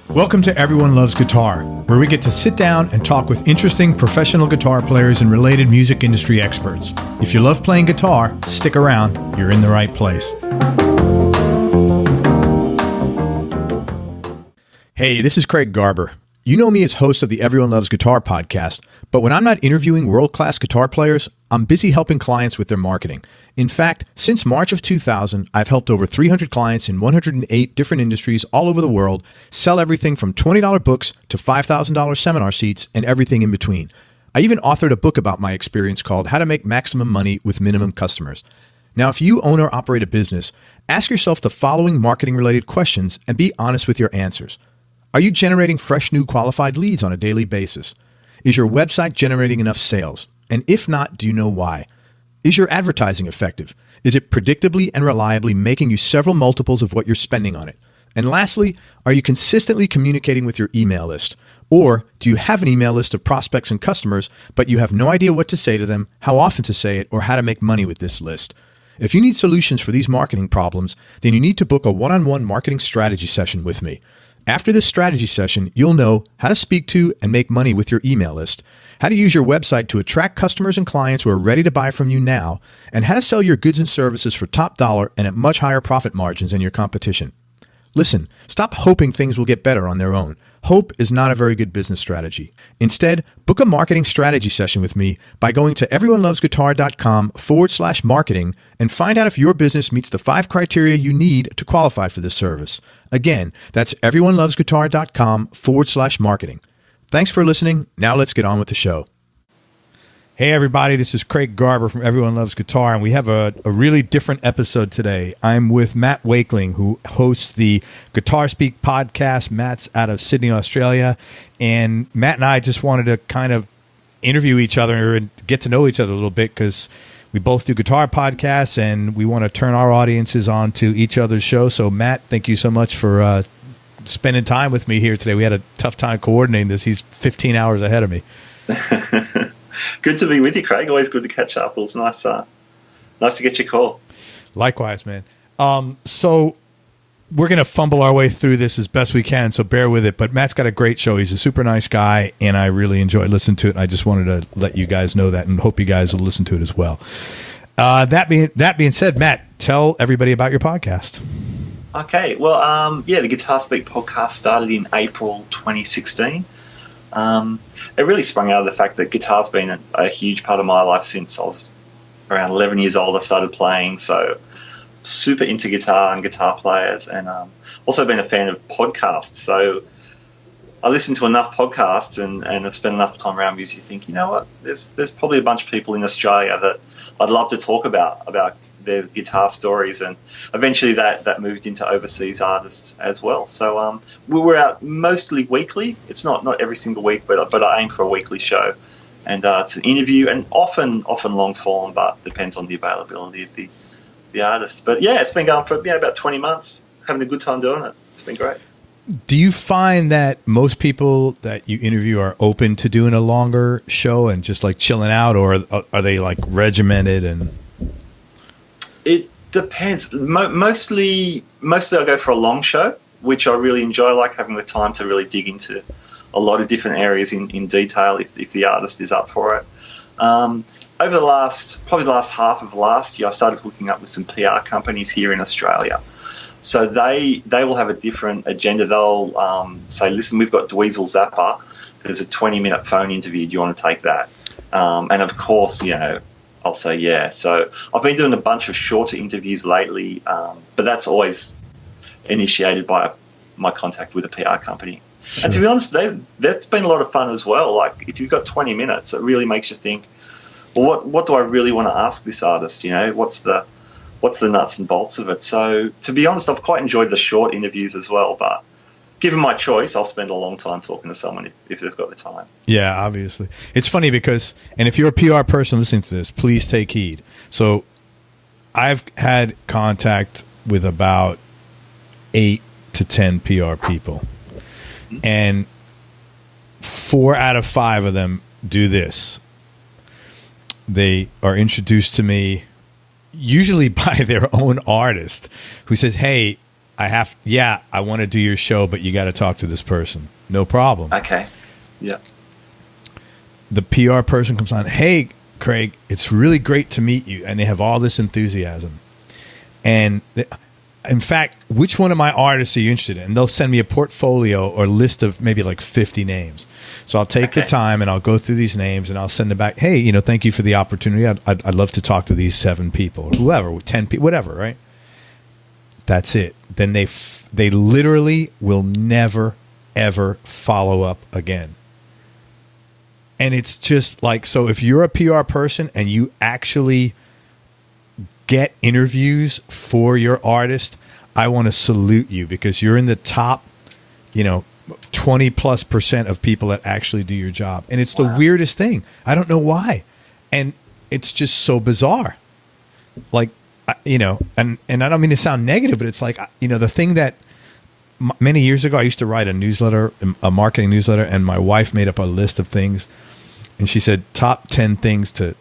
Welcome to Everyone Loves Guitar, where we get to sit down and talk with interesting professional guitar players and related music industry experts. If you love playing guitar, stick around. You're in the right place. Hey, this is Craig Garber. You know me as host of the Everyone Loves Guitar podcast, but when I'm not interviewing world-class guitar players, I'm busy helping clients with their marketing. In fact, since March of 2000, I've helped over 300 clients in 108 different industries all over the world sell everything from $20 books to $5,000 seminar seats and everything in between. I even authored a book about my experience called How to Make Maximum Money with Minimum Customers. Now, if you own or operate a business, ask yourself the following marketing-related questions and be honest with your answers. Are you generating fresh new qualified leads on a daily basis? Is your website generating enough sales? And if not, do you know why? Is your advertising effective? Is it predictably and reliably making you several multiples of what you're spending on it? And lastly, are you consistently communicating with your email list? Or do you have an email list of prospects and customers, but you have no idea what to say to them, how often to say it, or how to make money with this list? If you need solutions for these marketing problems, then you need to book a one-on-one marketing strategy session with me. After this strategy session, you'll know how to speak to and make money with your email list, how to use your website to attract customers and clients who are ready to buy from you now, and how to sell your goods and services for top dollar and at much higher profit margins than your competition. Listen, stop hoping things will get better on their own. Hope is not a very good business strategy. Instead, book a marketing strategy session with me by going to everyonelovesguitar.com/marketing and find out if your business meets the 5 criteria you need to qualify for this service. Again, that's everyonelovesguitar.com/marketing. Thanks for listening. Now let's get on with the show. Hey everybody, this is Craig Garber from Everyone Loves Guitar, and we have a really different episode today. I'm with Matt Wakeling, who hosts the Guitar Speak podcast. Matt's out of Sydney, Australia, and Matt and I just wanted to kind of interview each other and get to know each other a little bit because we both do guitar podcasts, and we want to turn our audiences on to each other's show. So Matt, thank you so much for spending time with me here today. We had a tough time coordinating this. He's 15 hours ahead of me. Good to be with you, Craig. Always good to catch up. It was nice to get your call. Likewise, man. So we're going to fumble our way through this as best we can, so bear with it. But Matt's got a great show. He's a super nice guy, and I really enjoyed listening to it. And I just wanted to let you guys know that and hope you guys will listen to it as well. That being said, Matt, tell everybody about your podcast. Okay. Well, the Guitar Speak podcast started in April 2016. It really sprung out of the fact that guitar's been a huge part of my life since I was around 11 years old. I started playing, so super into guitar and guitar players, and also been a fan of podcasts. So I listen to enough podcasts and I've spent enough time around music. You think, you know what, there's probably a bunch of people in Australia that I'd love to talk about their guitar stories, and eventually that moved into overseas artists as well. So we were out mostly weekly. It's not every single week, but I aim for a weekly show, and it's an interview and often long form, but depends on the availability of the artists. But yeah, it's been going for about 20 months. Having a good time doing it. It's been great. Do you find that most people that you interview are open to doing a longer show and just like chilling out, or are they like regimented? And it depends. Mostly I'll go for a long show, which I really enjoy. I like having the time to really dig into a lot of different areas in detail if the artist is up for it. Over the last half of last year, I started hooking up with some PR companies here in Australia. So they will have a different agenda. They'll say, listen, we've got Dweezil Zappa. There's a 20-minute phone interview. Do you want to take that? And of course, I'll say yeah. So I've been doing a bunch of shorter interviews lately, but that's always initiated by my contact with a PR company. Sure. And to be honest, that's been a lot of fun as well. Like if you've got 20 minutes, it really makes you think, well, what do I really want to ask this artist? What's the nuts and bolts of it? So to be honest, I've quite enjoyed the short interviews as well, but given my choice, I'll spend a long time talking to someone if they've got the time. Yeah, obviously. It's funny because, and if you're a PR person listening to this, please take heed. So I've had contact with about 8 to 10 PR people, and 4 out of 5 of them do this. They are introduced to me usually by their own artist who says, hey, I want to do your show, but you got to talk to this person. No problem. Okay. Yeah. The PR person comes on, hey, Craig, it's really great to meet you. And they have all this enthusiasm. And in fact, which one of my artists are you interested in? And they'll send me a portfolio or list of maybe like 50 names. So I'll take the time and I'll go through these names and I'll send them back. Hey, thank you for the opportunity. I'd love to talk to these 7 people or whoever, 10 people, whatever, right? That's it. Then they literally will never, ever follow up again. And it's just like, so if you're a PR person and you actually get interviews for your artist, I want to salute you because you're in the top, 20+% of people that actually do your job. And it's the weirdest thing. I don't know why. And it's just so bizarre. Like, and I don't mean to sound negative, but it's like, the thing that many years ago, I used to write a newsletter, a marketing newsletter, and my wife made up a list of things. And she said, top 10 things to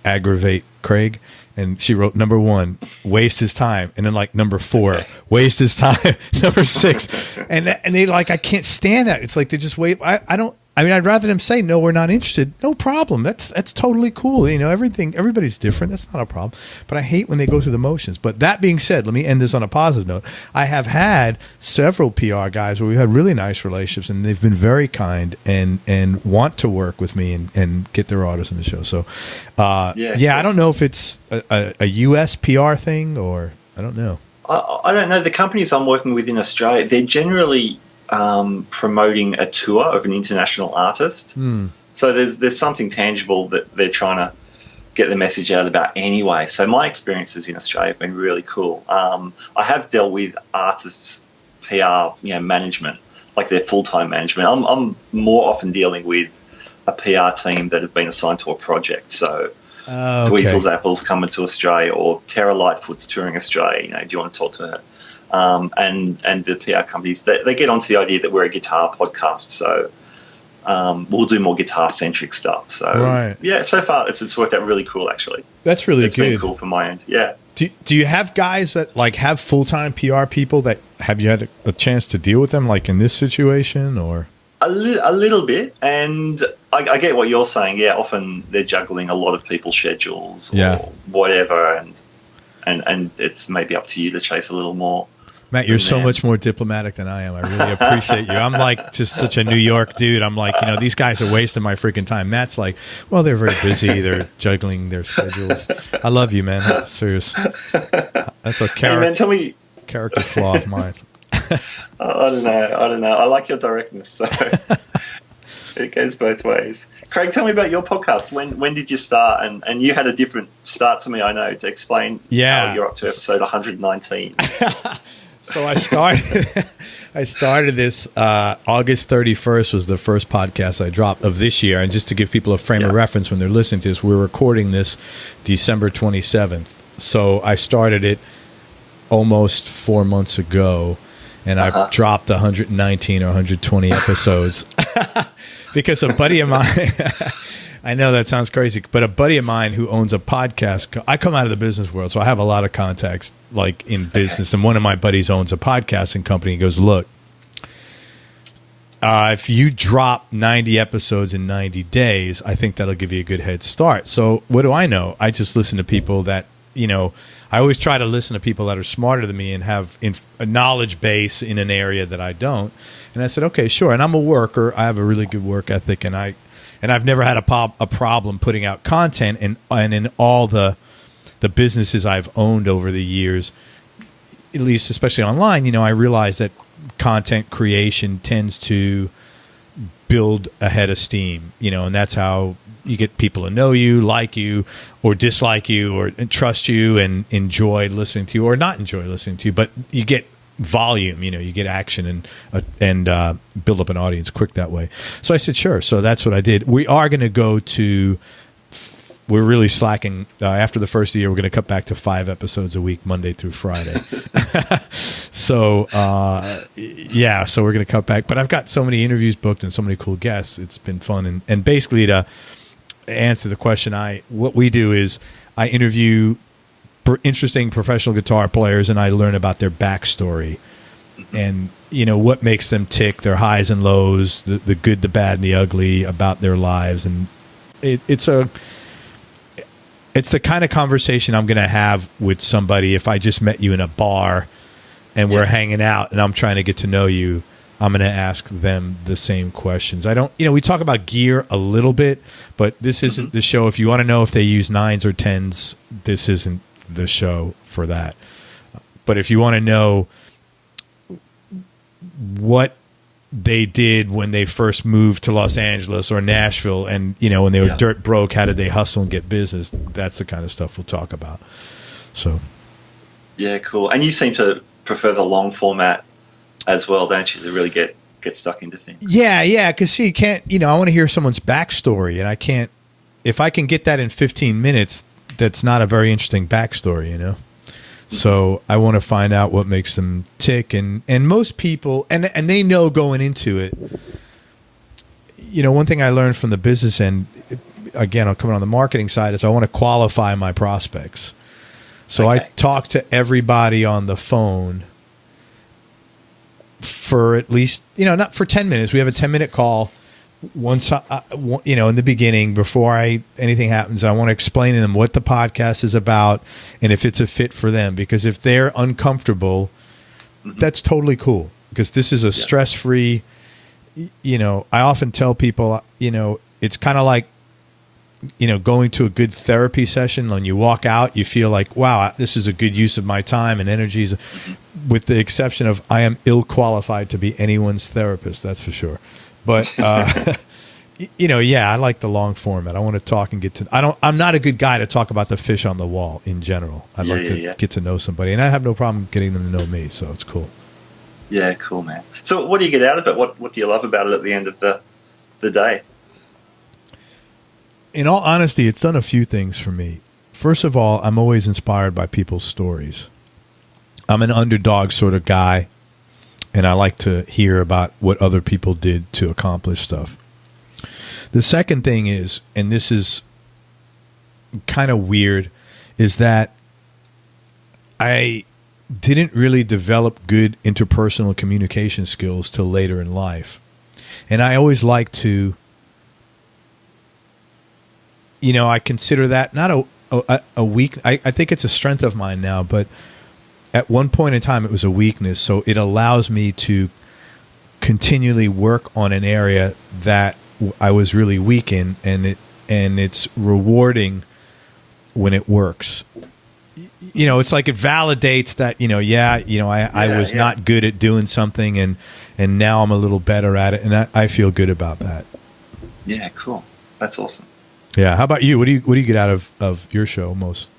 aggravate Craig. And she wrote, number 1, waste his time. And then like number 4, waste his time. Number 6. And they like, I can't stand that. It's like they just wait. I'd rather them say, no, we're not interested. No problem. That's totally cool. Everybody's different. That's not a problem. But I hate when they go through the motions. But that being said, let me end this on a positive note. I have had several PR guys where we've had really nice relationships and they've been very kind and want to work with me and get their artists in the show. So, I don't know if it's a US PR thing or I don't know. I don't know. The companies I'm working with in Australia, they're generally promoting a tour of an international artist. So there's something tangible that they're trying to get the message out about anyway. So my experiences in Australia have been really cool. I have dealt with artists' PR, management, like their full-time management. I'm more often dealing with a PR team that have been assigned to a project. So Dweezil's Apple's coming to Australia or Tara Lightfoot's touring Australia. Do you want to talk to her? And the PR companies, they get onto the idea that we're a guitar podcast, so we'll do more guitar-centric stuff. So, so far it's worked out really cool, actually. That's really good. It's been cool from my end, yeah. Do you have guys that, like, have full-time PR people that have you had a chance to deal with them, like, in this situation, or...? A little bit, and I get what you're saying. Yeah, often they're juggling a lot of people's schedules or whatever, and it's maybe up to you to chase a little more. Matt, you're so much more diplomatic than I am. I really appreciate you. I'm like just such a New York dude. I'm like, these guys are wasting my freaking time. Matt's like, well, they're very busy. They're juggling their schedules. I love you, man. Serious. That's a character flaw of mine. I don't know. I like your directness, so it goes both ways. Craig, tell me about your podcast. When did you start? And you had a different start to me, I know, to explain how you're up to episode 119. So I started this August 31st was the first podcast I dropped of this year. And just to give people a frame of reference when they're listening to this, we're recording this December 27th. So I started it almost 4 months ago, and I've dropped 119 or 120 episodes because a buddy of mine, I know that sounds crazy, but a buddy of mine who owns a podcast, I come out of the business world, so I have a lot of contacts like in business, and one of my buddies owns a podcasting company. He goes, look, if you drop 90 episodes in 90 days, I think that'll give you a good head start. So what do I know? I just listen to people that, I always try to listen to people that are smarter than me and have a knowledge base in an area that I don't. And I said, okay, sure. And I'm a worker. I have a really good work ethic, and I've never had a problem putting out content. And in all the businesses I've owned over the years, at least especially online, I realize that content creation tends to build a head of steam, and that's how you get people to know you, like you, or dislike you, or trust you and enjoy listening to you, or not enjoy listening to you. But you get volume, you get action and build up an audience quick that way. So I said, sure. So that's what I did. We are going to go to. We're really slacking. After the first year, we're going to cut back to 5 episodes a week, Monday through Friday. So, so we're going to cut back. But I've got so many interviews booked and so many cool guests. It's been fun. And basically, to answer the question, what we do is I interview interesting professional guitar players, and I learn about their backstory and, what makes them tick, their highs and lows, the good, the bad, and the ugly about their lives. And it's the kind of conversation I'm going to have with somebody if I just met you in a bar and we're hanging out and I'm trying to get to know you. I'm going to ask them the same questions. I don't, we talk about gear a little bit, but this isn't the show. If you want to know if they use 9s or 10s, this isn't the show for that. But if you want to know what they did when they first moved to Los Angeles or Nashville and, when they were dirt broke, how did they hustle and get business? That's the kind of stuff we'll talk about. So. Yeah, cool. And you seem to prefer the long format as well, don't you, to really get stuck into things? Yeah, because you can't, I want to hear someone's backstory, and I can't, if I can get that in 15 minutes, that's not a very interesting backstory, So I want to find out what makes them tick, and most people, and they know going into it, one thing I learned from the business end, again, I'm coming on the marketing side, is I want to qualify my prospects. So I talk to everybody on the phone for at least, not for 10 minutes. We have a 10-minute call once, in the beginning before anything happens. I want to explain to them what the podcast is about and if it's a fit for them. Because if they're uncomfortable, that's totally cool. Because this is a stress-free, I often tell people, it's kind of like, going to a good therapy session. When you walk out, you feel like, wow, this is a good use of my time and energies, with the exception of I am ill-qualified to be anyone's therapist, that's for sure. But, I like the long format. I want to talk and I'm not a good guy to talk about the fish on the wall in general. I'd like to get to know somebody, and I have no problem getting them to know me, so it's cool. Yeah, cool, man. So what do you get out of it? What do you love about it at the end of the day? In all honesty, it's done a few things for me. First of all, I'm always inspired by people's stories. I'm an underdog sort of guy, and I like to hear about what other people did to accomplish stuff. The second thing is, and this is kind of weird, is that I didn't really develop good interpersonal communication skills till later in life. And I always like to, I consider that not a weak. I think it's a strength of mine now, but at one point in time it was a weakness. So it allows me to continually work on an area that I was really weak in, and it's rewarding when it works. It's like it validates that I was not good at doing something, and now I'm a little better at it, and I feel good about that. Yeah, cool. That's awesome. Yeah. How about you? What do you get out of your show most?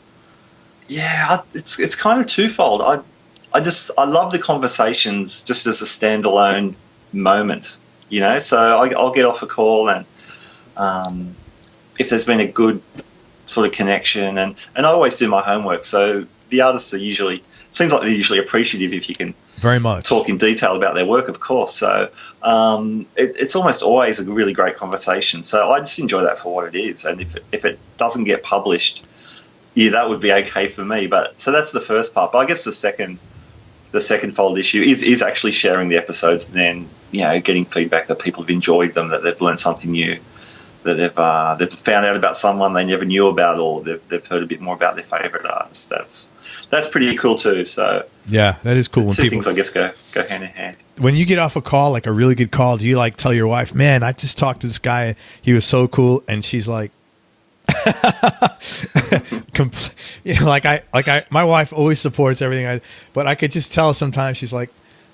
Yeah, it's kind of twofold. I love the conversations just as a standalone moment, So I'll get off a call, and if there's been a good sort of connection, and I always do my homework. So the artists seems like they're usually appreciative if you can very much talk in detail about their work, of course. So it's almost always a really great conversation. So I just enjoy that for what it is. And if it doesn't get published, that would be okay for me. But so that's the first part. But I guess the second fold issue is actually sharing the episodes and then getting feedback that people have enjoyed them, that they've learned something new, that they've found out about someone they never knew about, or they've heard a bit more about their favorite artist. That's pretty cool too. So yeah, that is cool. When two things I guess go hand in hand. When you get off a call, like a really good call, do you tell your wife, "Man, I just talked to this guy. He was so cool," and she's like, my wife always supports everything but I could just tell sometimes she's like,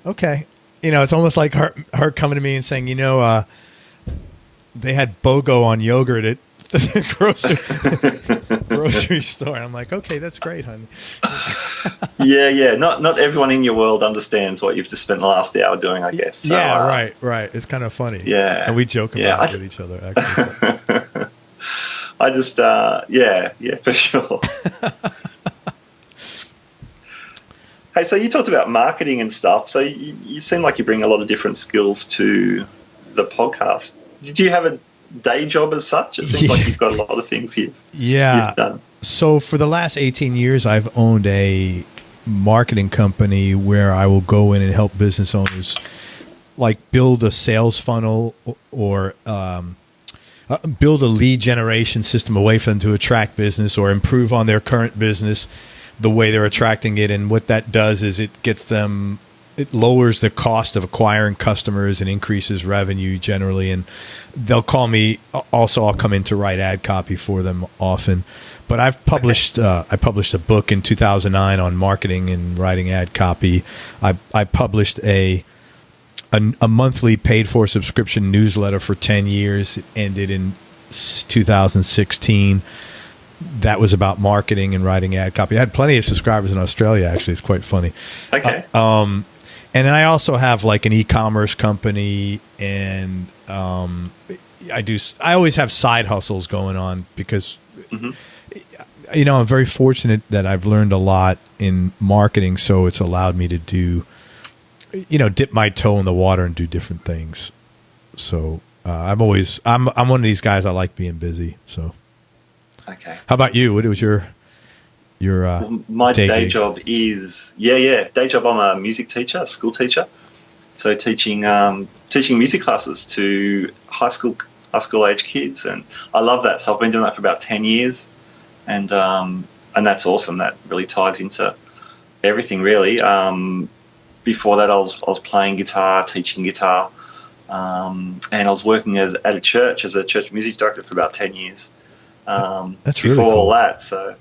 okay, it's almost like her coming to me and saying, they had BOGO on yogurt at the grocery store. And I'm like, okay, that's great, honey. yeah. Not everyone in your world understands what you've just spent the last hour doing, I guess. So, right. It's kind of funny. Yeah. And we joke about it with each other, actually. I just, for sure. Hey, so you talked about marketing and stuff. So you seem like you bring a lot of different skills to the podcast. Did you have a day job as such? It seems like you've got a lot of things you've done. So for the last 18 years, I've owned a marketing company where I will go in and help business owners like build a sales funnel or build a lead generation system, a way for them to attract business or improve on their current business, the way they're attracting it. And what that does is it lowers the cost of acquiring customers and increases revenue generally. And they'll call me. Also, I'll come in to write ad copy for them often. But I've published. I published a book in 2009 on marketing and writing ad copy. I published a monthly paid for subscription newsletter for 10 years. It ended in 2016. That was about marketing and writing ad copy. I had plenty of subscribers in Australia. Actually, it's quite funny. Okay. And then I also have like an e-commerce company, and I always have side hustles going on because, I'm very fortunate that I've learned a lot in marketing. So it's allowed me to do, dip my toe in the water and do different things. So I'm one of these guys. I like being busy. So, okay. How about you? What was your my day job is day job. I'm a music teacher, a school teacher. So teaching music classes to high school age kids, and I love that. So I've been doing that for about 10 years, and that's awesome. That really ties into everything really. Before that, I was playing guitar, teaching guitar, and I was working at a church as a church music director for about 10 years. That's really before cool. all that. So,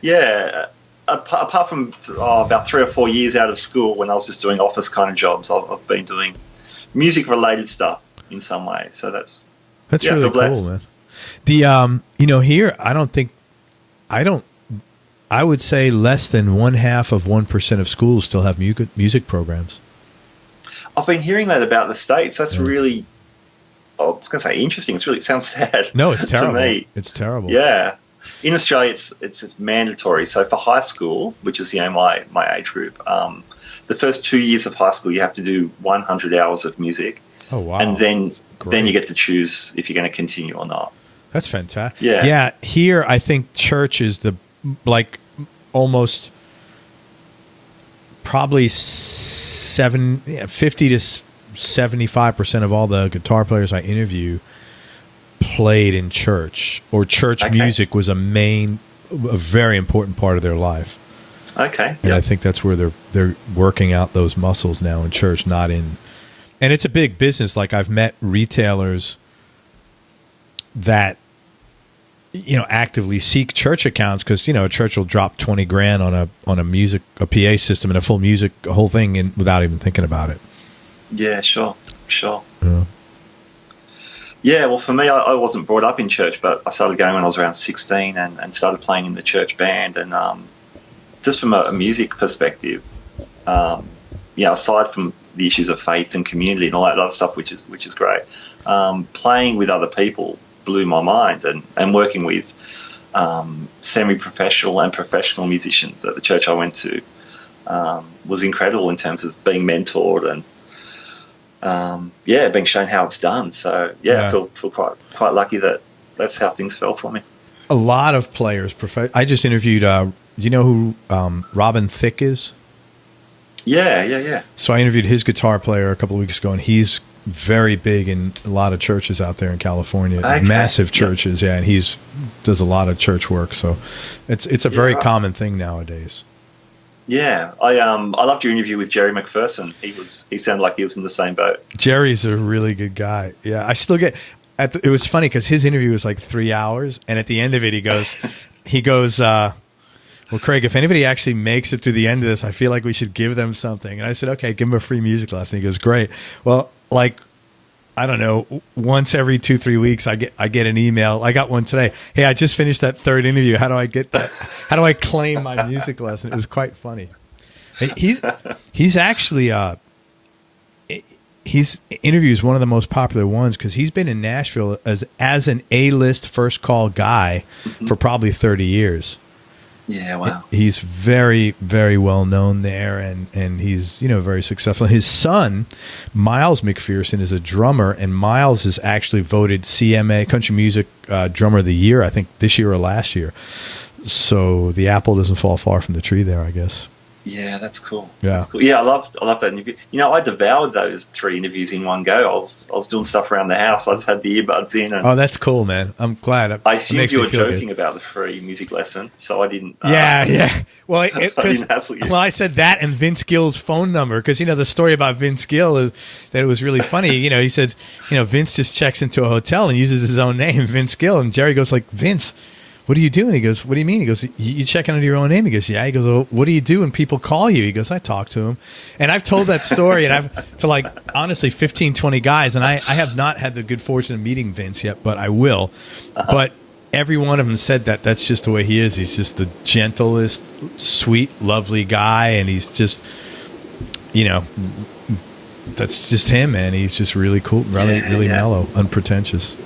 yeah, apart from about 3 or 4 years out of school when I was just doing office kind of jobs, I've been doing music-related stuff in some way. So that's really cool, man. The here, I would say less than 0.5% of schools still have music programs. I've been hearing that about the States. That's really, I was going to say interesting. It sounds sad. No, it's terrible. To me. It's terrible. Yeah. In Australia, it's mandatory. So for high school, which is my age group, the first 2 years of high school, you have to do 100 hours of music. Oh wow! And then you get to choose if you're going to continue or not. That's fantastic. Yeah. Here, I think church is almost probably 50 to 75% of all the guitar players I interview played in church, or church music was a very important part of their life. Okay. And I think that's where they're working out those muscles now in church, not in. And it's a big business. Like I've met retailers that actively seek church accounts because a church will drop $20,000 on a PA system and a full music whole thing without even thinking about it. Yeah, sure. Yeah. Yeah, well, for me, I wasn't brought up in church, but I started going when I was around 16 and started playing in the church band. And just from a music perspective, aside from the issues of faith and community and all that other stuff, which is great, playing with other people blew my mind, and working with semi-professional and professional musicians at the church I went to was incredible in terms of being mentored and being shown how it's done. So I feel quite lucky that that's how things fell for me. A lot of players. I just interviewed. You know who Robin Thicke is? Yeah. So I interviewed his guitar player a couple of weeks ago, and he's very big in a lot of churches out there in California, massive churches. Yeah, and he's does a lot of church work. So it's a very common thing nowadays. Yeah, I loved your interview with Jerry McPherson. He sounded like he was in the same boat. Jerry's a really good guy. Yeah, I still get. It was funny because his interview was like 3 hours, and at the end of it, he goes, well, Craig, if anybody actually makes it to the end of this, I feel like we should give them something. And I said, okay, give him a free music lesson. He goes, great. Well, I don't know, once every 2-3 weeks, I get an email. I got one today. Hey, I just finished that third interview. How do I get that? How do I claim my music lesson? It was quite funny. He's actually his interview is one of the most popular ones because he's been in Nashville as an A-list first call guy for probably 30 years. Yeah, wow. He's very, very well known there, and he's very successful. His son, Miles McPherson, is a drummer, and Miles is actually voted CMA Country Music Drummer of the Year, I think this year or last year. So the apple doesn't fall far from the tree there, I guess. Yeah, that's cool. Yeah. That's cool. Yeah, I love that interview. You know, I devoured those 3 interviews in one go. I was doing stuff around the house. I just had the earbuds in. And oh, that's cool, man. I'm glad. I assumed you were joking about the free music lesson, so I didn't. Yeah. Well, I didn't hassle you. Well, I said that and Vince Gill's phone number because, the story about Vince Gill is that it was really funny. He said, Vince just checks into a hotel and uses his own name, Vince Gill. And Jerry goes like, Vince, what are you doing? He goes, what do you mean? He goes, you check under your own name? He goes, yeah. He goes, well, what do you do when people call you? He goes, I talk to him. And I've told that story and I've to honestly 15, 20 guys. And I have not had the good fortune of meeting Vince yet, but I will. Uh-huh. But every one of them said that's just the way he is. He's just the gentlest, sweet, lovely guy. And he's just, that's just him, man. He's just really cool, really mellow, unpretentious.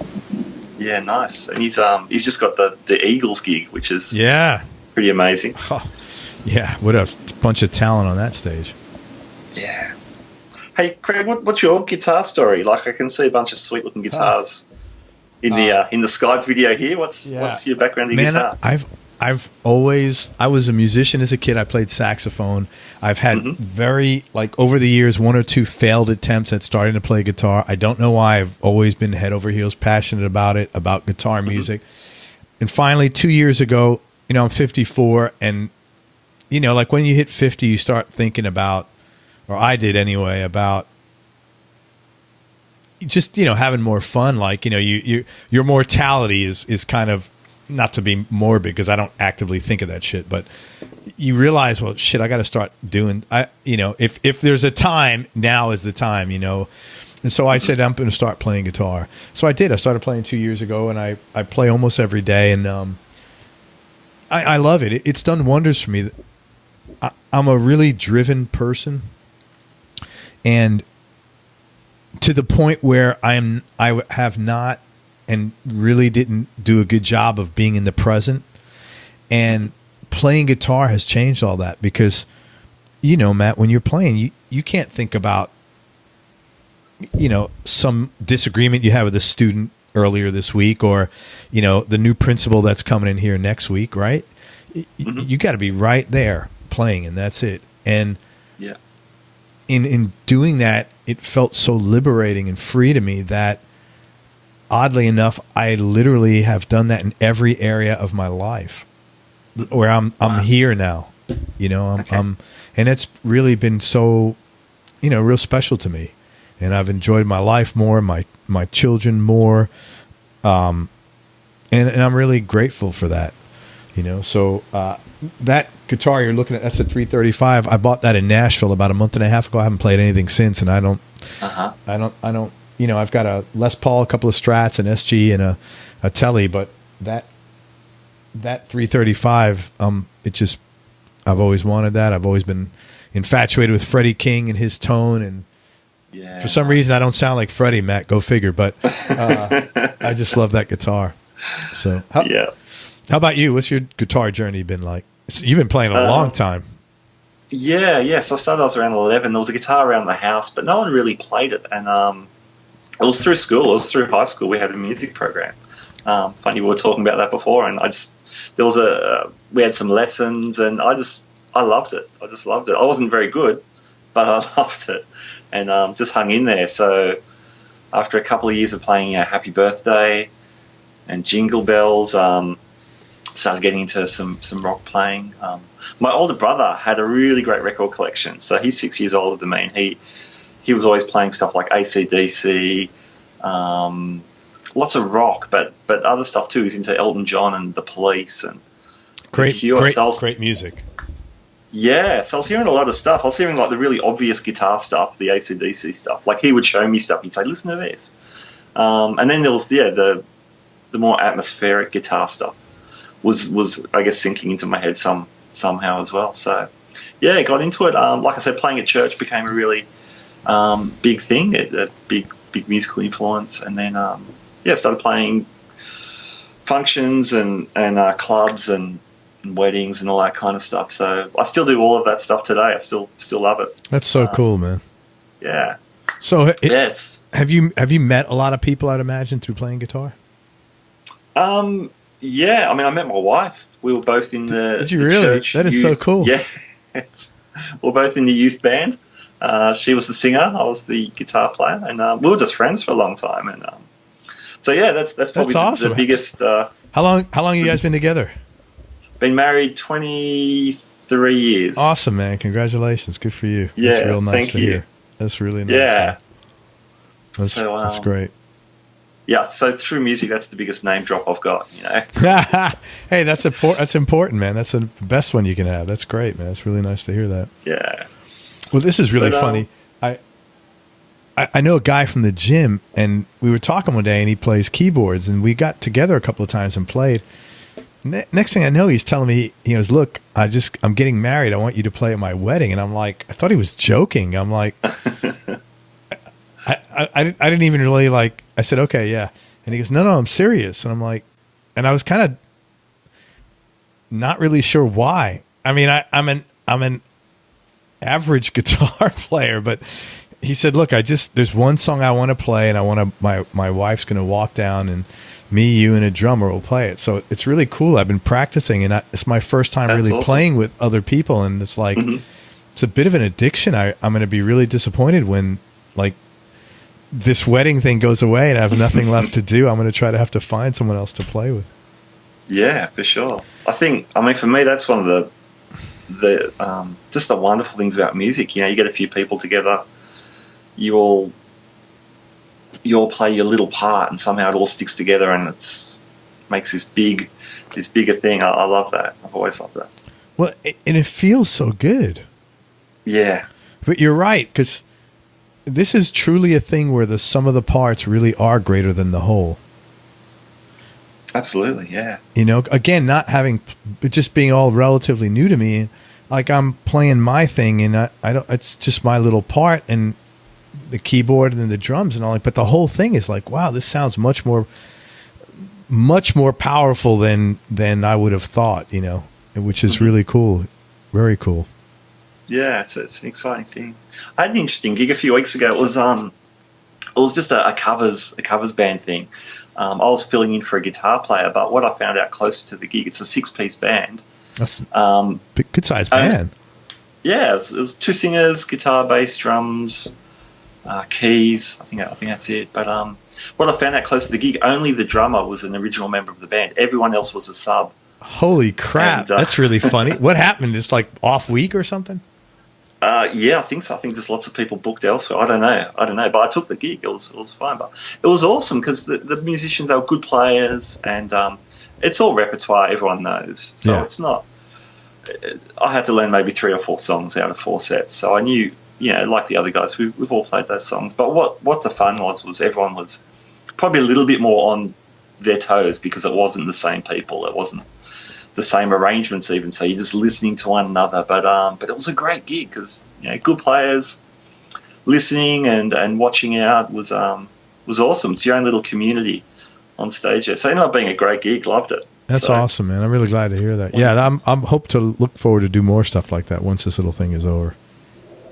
Yeah, nice. And he's just got the Eagles gig, which is pretty amazing. Oh, yeah, what a bunch of talent on that stage. Yeah. Hey, Craig, what's your guitar story? I can see a bunch of sweet looking guitars in the Skype video here. What's your background in guitar? I was a musician as a kid. I played saxophone. I've had very, over the years, 1 or 2 failed attempts at starting to play guitar. I don't know why. I've always been head over heels passionate about it, about guitar music. And finally, 2 years ago, I'm 54. And, when you hit 50, you start thinking about, or I did anyway, about just, having more fun. Your mortality is kind of, not to be morbid because I don't actively think of that shit, but you realize, well, shit, I got to start doing, if there's a time, now is the time, And so I said, I'm going to start playing guitar. So I did. I started playing 2 years ago and I play almost every day. And I love it. It's done wonders for me. I'm a really driven person and to the point where I have not and really didn't do a good job of being in the present. And playing guitar has changed all that because, Matt, when you're playing, you can't think about, some disagreement you had with a student earlier this week or, the new principal that's coming in here next week, right? You got to be right there playing and that's it. And in doing that, it felt so liberating and free to me that oddly enough, I literally have done that in every area of my life where I'm here now, and it's really been so, real special to me. And I've enjoyed my life more, my children more. And I'm really grateful for that, so, that guitar you're looking at, that's a 335. I bought that in Nashville about a month and a half ago. I haven't played anything since. And I don't, I've got a Les Paul, a couple of Strats, an SG, and a Tele, but that 335, I've always wanted that. I've always been infatuated with Freddie King and his tone, and for some reason I don't sound like Freddie, Matt. Go figure. But I just love that guitar. So how about you? What's your guitar journey been like? You've been playing a long time. So I started, I was around 11. There was a guitar around the house, but no one really played it. And it was through school. It was through high school. We had a music program. Funny, we were talking about that before, and we had some lessons, and I loved it. I just loved it. I wasn't very good, but I loved it, and just hung in there. So after a couple of years of playing Happy Birthday and Jingle Bells, started getting into some rock playing. My older brother had a really great record collection. So he's 6 years older than me, and he was always playing stuff like AC/DC, lots of rock, but other stuff too. He's into Elton John and The Police and great music. Yeah, so I was hearing a lot of stuff. I was hearing the really obvious guitar stuff, the AC/DC stuff. He would show me stuff. He'd say, "Listen to this," and then there was the more atmospheric guitar stuff was I guess sinking into my head somehow as well. So got into it. Like I said, playing at church became a really big thing, a big musical influence, and then started playing functions and clubs and weddings and all that kind of stuff. So I still do all of that stuff today. I still love it. That's so cool, man. Yeah. So have you met a lot of people, I'd imagine, through playing guitar? Yeah. I mean, I met my wife We were both in the, Did you the really? church That is youth. so cool. Yeah. We were both in the youth band. She was the singer. I was the guitar player. And we were just friends for a long time. And so, yeah, that's probably awesome. the biggest... How long have you guys been together? Been married 23 years. Awesome, man. Congratulations. Good for you. Yeah, That's real nice thank to you. hear. That's really nice. Yeah. That's great. Yeah, so through music, that's the biggest name drop I've got, you know. Hey, that's important, man. That's the best one you can have. That's great, man. It's really nice to hear that. Yeah. Well, this is really funny. I know a guy from the gym, and we were talking one day, and he plays keyboards, and we got together a couple of times and played. Next thing I know, he's telling me, he goes, "Look, I'm getting married. I want you to play at my wedding." And I'm like, I thought he was joking. I'm like, I didn't even really like. I said, "Okay, yeah," and he goes, "No, I'm serious." And I'm like, and I was kind of not really sure why. I mean, I'm an average guitar player, but he said, "Look, there's one song I want to play, and I want to. My wife's going to walk down, and me, you, and a drummer will play it. So it's really cool. I've been practicing, and it's my first time really awesome. Playing with other people, and it's like it's a bit of an addiction. I'm going to be really disappointed when like this wedding thing goes away and I have nothing left to do. I'm going to have to find someone else to play with." Yeah, for sure. I mean, for me, that's one of the just the wonderful things about music. You know, you get a few people together, you all play your little part, and somehow it all sticks together, and makes this bigger thing. I love that. I've always loved that. Well, and it feels so good. Yeah, but you're right, because this is truly a thing where the sum of the parts really are greater than the whole. Absolutely, yeah. You know, again, just being all relatively new to me, like I'm playing my thing, and I don't. It's just my little part, and the keyboard and the drums and all that. But the whole thing is like, wow, this sounds much more powerful than I would have thought. You know, which is really cool, very cool. Yeah, it's an exciting thing. I had an interesting gig a few weeks ago. It was just a covers band thing. I was filling in for a guitar player, but what I found out closer to the gig, it's a 6-piece band. That's a good sized band. Yeah, it was 2 singers, guitar, bass, drums, keys. I think that's it. But what I found out close to the gig, only the drummer was an original member of the band. Everyone else was a sub. Holy crap! And, that's really funny. What happened? Just like off week or something? Yeah, I think so. I think there's lots of people booked elsewhere. I don't know. But I took the gig. It was fine. But it was awesome because the musicians, they were good players, and it's all repertoire everyone knows. So it's not. I had to learn maybe 3 or 4 songs out of 4 sets. So I knew, you know, like the other guys, we've all played those songs. But what the fun was everyone was probably a little bit more on their toes because it wasn't the same people. It wasn't the same arrangements even, so you're just listening to one another. But it was a great gig because, you know, good players, listening and watching out was awesome. It's your own little community on stage there. So it ended up being a great gig. Loved it. That's awesome, man. I'm really glad to hear that. Yeah, I'm hope to look forward to do more stuff like that once this little thing is over.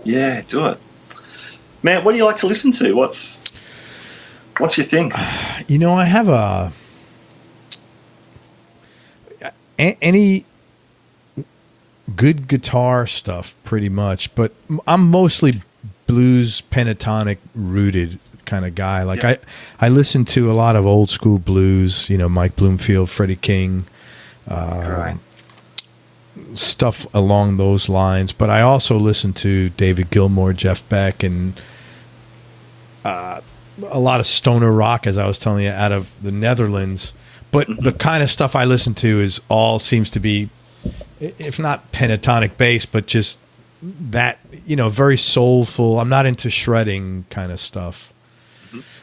Yeah, do it, man. What do you like to listen to? What's your thing? You know, I have any good guitar stuff pretty much, but I'm mostly blues pentatonic rooted kind of guy. Like I listen to a lot of old school blues, you know, Mike Bloomfield, Freddie King, stuff along those lines. But I also listen to David Gilmour, Jeff Beck, and a lot of stoner rock, as I was telling you, out of the Netherlands. But the kind of stuff I listen to seems to be, if not pentatonic bass, but just that, you know, very soulful. I'm not into shredding kind of stuff.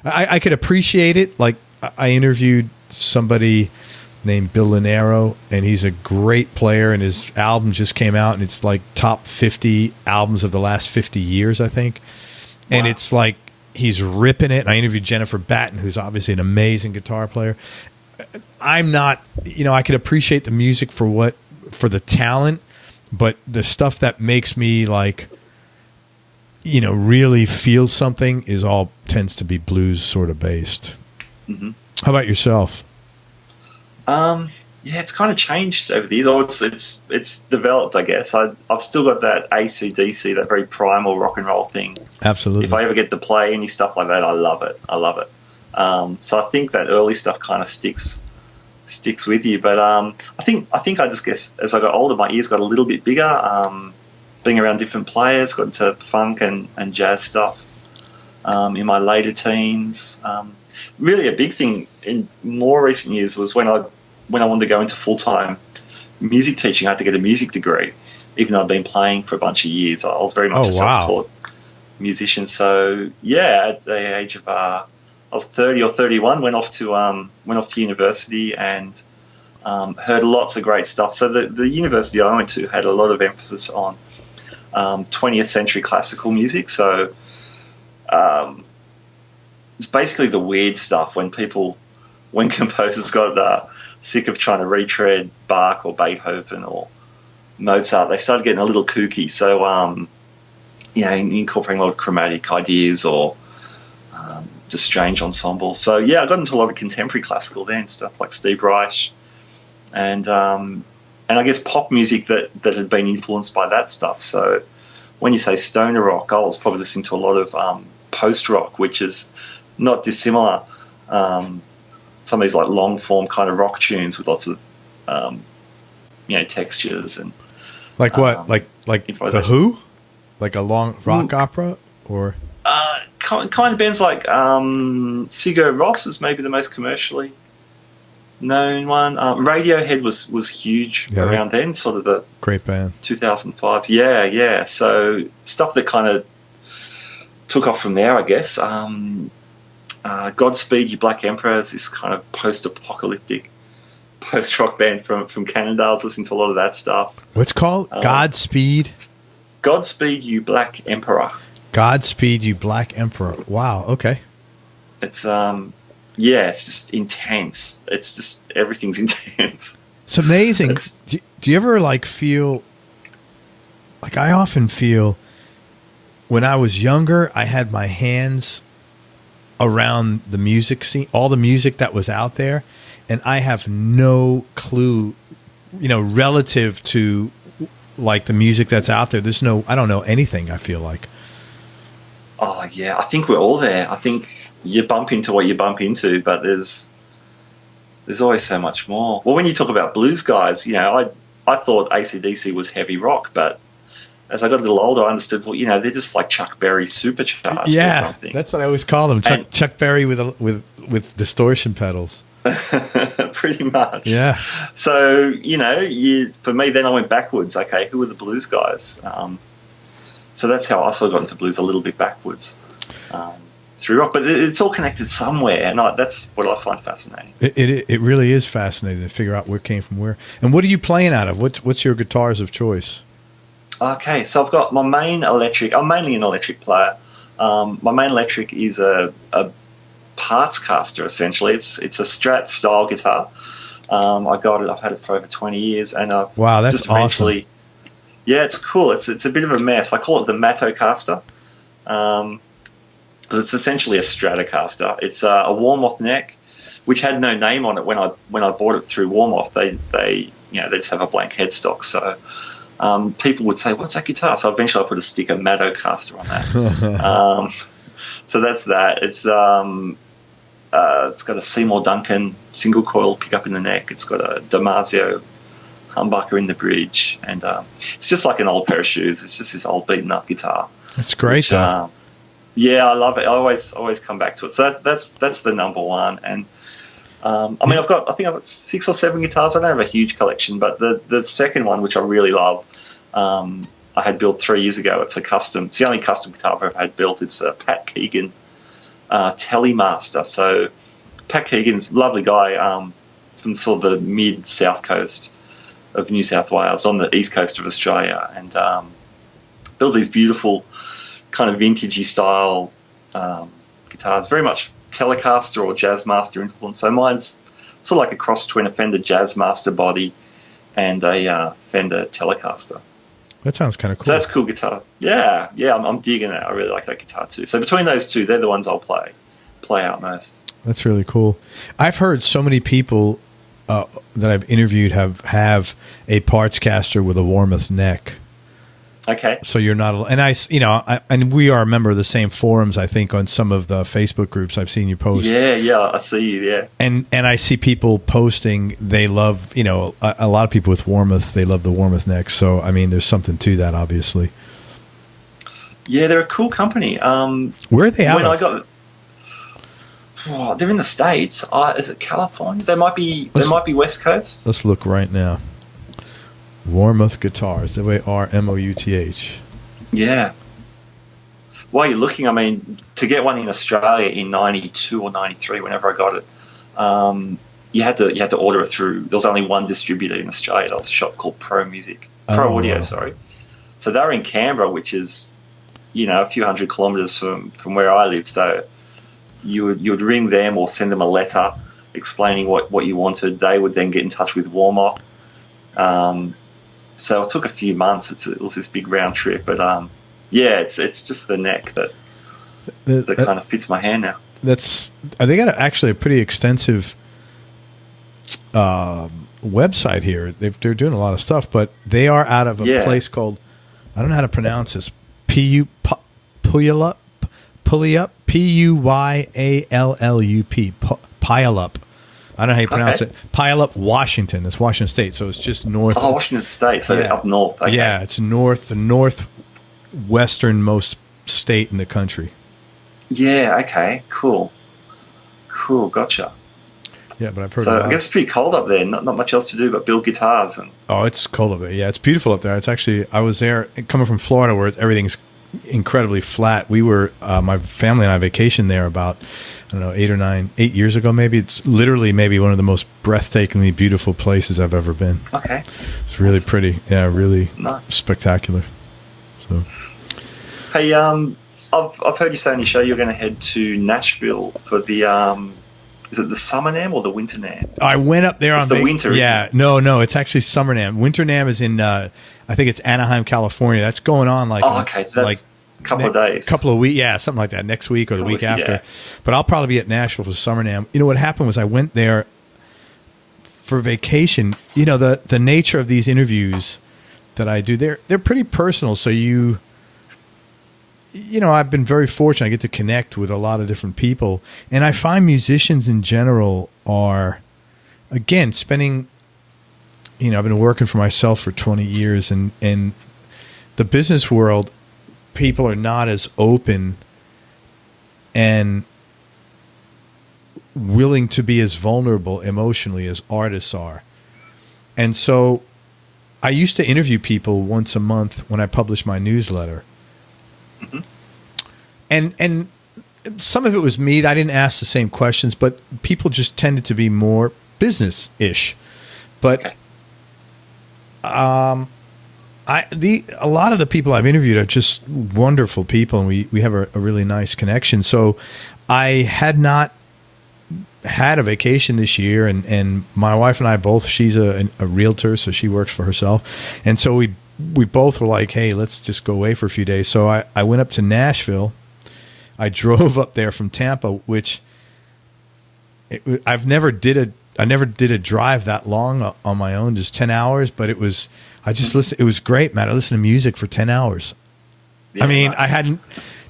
I could appreciate it. Like I interviewed somebody named Bill Linero, and he's a great player, and his album just came out, and it's like top 50 albums of the last 50 years, I think. Wow. And it's like he's ripping it. And I interviewed Jennifer Batten, who's obviously an amazing guitar player. I'm not, you know, I could appreciate the music for the talent, but the stuff that makes me like, you know, really feel something tends to be blues sort of based. Mm-hmm. How about yourself? Yeah, yeah, it's kind of changed over the years. Or it's developed, I guess. I've still got that AC/DC, that very primal rock and roll thing. Absolutely. If I ever get to play any stuff like that, I love it. So I think that early stuff kind of sticks with you. But I think I just guess as I got older, my ears got a little bit bigger. Being around different players, got into funk and jazz stuff in my later teens. Really, a big thing in more recent years was when I wanted to go into full-time music teaching. I had to get a music degree, even though I'd been playing for a bunch of years. I was very much a self-taught musician. So yeah, at the age of I was 30 or 31, went off to university and heard lots of great stuff. So the university I went to had a lot of emphasis on 20th century classical music. So it's basically the weird stuff when composers got sick of trying to retread Bach or Beethoven or Mozart, they started getting a little kooky. So, incorporating a lot of chromatic ideas or just strange ensembles. So, yeah, I got into a lot of contemporary classical then, stuff like Steve Reich and I guess pop music that had been influenced by that stuff. So when you say stoner rock, I was probably listening to a lot of post-rock, which is not dissimilar. Some of these like long-form kind of rock tunes with lots of, textures and like what, like the Who, like a long rock opera, or kind of bands like Sigur Rós is maybe the most commercially known one. Radiohead was huge around then, sort of the great band 2005. Yeah. So stuff that kind of took off from there, I guess. Godspeed You Black Emperor is this kind of post-apocalyptic post-rock band from Canada. I was listening to a lot of that stuff. What's called? Godspeed You Black Emperor. Godspeed You Black Emperor. Wow, okay. It's it's just intense. It's just everything's intense. It's amazing. Do you ever feel like I often feel when I was younger, I had my hands around the music scene, all the music that was out there, and I have no clue, relative to the music that's out there. I don't know anything, I feel like. Oh yeah, I think we're all there. I think you bump into what you bump into, but there's always so much more. Well, when you talk about blues guys, I thought AC/DC was heavy rock, but as I got a little older, I understood, they're just like Chuck Berry supercharged or something. That's what I always call them, Chuck Berry with distortion pedals. Pretty much. Yeah. So, for me, then I went backwards. Okay, who are the blues guys? So that's how I sort of got into blues, a little bit backwards through rock. But it's all connected somewhere, and that's what I find fascinating. It really is fascinating to figure out where it came from where. And what are you playing out of? What's your guitars of choice? Okay, so I've got my main electric. I'm mainly an electric player. My main electric is a parts caster, essentially. It's a Strat style guitar. I got it. I've had it for over 20 years, and wow, that's awesome. Yeah, it's cool. It's a bit of a mess. I call it the Matocaster. But it's essentially a Stratocaster. It's a Warmoth neck, which had no name on it when I bought it through Warmoth. They just have a blank headstock. So people would say, "What's that guitar?" So eventually I put a sticker Matocaster on that. So that's that. It's got a Seymour Duncan single coil pickup in the neck. It's got a Damasio humbucker in the bridge, and it's just like an old pair of shoes. It's just this old beaten up guitar. That's great, though. Yeah, I love it. I always come back to it. So that's the number one. And I've got 6 or 7 guitars. I don't have a huge collection, but the second one, which I really love, I had built 3 years ago. It's the only custom guitar I've ever had built. It's a Pat Keegan Telemaster. So Pat Keegan's a lovely guy from sort of the mid-south coast of New South Wales on the east coast of Australia, and builds these beautiful kind of vintagey style guitars, very much Telecaster or Jazzmaster influence. So mine's sort of like a cross between a Fender Jazzmaster body and a Fender Telecaster. That sounds kind of cool. So that's a cool guitar. Yeah, I'm digging it. I really like that guitar too. So between those two, they're the ones I'll play out most. That's really cool. I've heard so many people that I've interviewed have a parts caster with a Warmoth neck. Okay. So you're not, and we are a member of the same forums. I think on some of the Facebook groups I've seen you post. Yeah, I see you. Yeah. And I see people posting. They love, a lot of people with Warmoth. They love the Warmoth neck. So I mean, there's something to that, obviously. Yeah, they're a cool company. Where are they out of? They're in the States. Is it California? They might be West Coast. Let's look right now. Warmoth Guitars, WARMOUTH. Yeah. While you're looking, I mean, to get one in Australia in 92 or 93, whenever I got it, you had to order it through. There was only one distributor in Australia. That was a shop called Pro Audio, wow. sorry. So they were in Canberra, which is, a few hundred kilometres from where I live. So you would ring them or send them a letter explaining what you wanted. They would then get in touch with Warmoth. So it took a few months. It was this big round trip, but it's just the neck that kind of fits my hand now. They got actually a pretty extensive website here. They're doing a lot of stuff, but they are out of a place called, I don't know how to pronounce this, Puyallup, Puyallup, Puyallup, Puyallup. I don't know how you pronounce it. Puyallup, Washington. It's Washington State, so it's just north. Oh, Washington State, so up north. Okay. Yeah, it's the northwesternmost state in the country. Yeah, okay, cool, gotcha. Yeah, but I've heard. So I guess it's pretty cold up there. Not much else to do but build guitars and. Oh, it's cold up there. Yeah, it's beautiful up there. It's actually, I was there coming from Florida where everything's incredibly flat. We were my family and I vacationed there about, I don't know, 8 years ago maybe. It's literally maybe one of the most breathtakingly beautiful places I've ever been. Okay. It's really pretty. Yeah, really spectacular. So. Hey, I've heard you say on your show you're going to head to Nashville for the is it the Summer NAMM or the Winter NAMM? I went up there on the winter. Yeah, no, it's actually Summer NAMM. Winter NAMM is in I think it's Anaheim, California. That's going on that's a couple of days. Couple of weeks, yeah, something like that. Next week or the week after. Yeah. But I'll probably be at Nashville for Summer NAMM. What happened was I went there for vacation. The nature of these interviews that I do, they're pretty personal. So I've been very fortunate. I get to connect with a lot of different people. And I find musicians in general are, again, spending, I've been working for myself for 20 years. And the business world, people are not as open and willing to be as vulnerable emotionally as artists are. And so I used to interview people once a month when I published my newsletter. Mm-hmm. And some of it was me. I didn't ask the same questions, but people just tended to be more business-ish. But okay. A lot of the people I've interviewed are just wonderful people, and we have a really nice connection. So I had not had a vacation this year, and my wife and I both, she's a realtor, so she works for herself. And so we both were like, hey, let's just go away for a few days. So I went up to Nashville. I drove up there from Tampa, which I never did a drive that long on my own, just 10 hours, but it was great, man. I listened to music for 10 hours. Yeah, I mean, nice. I hadn't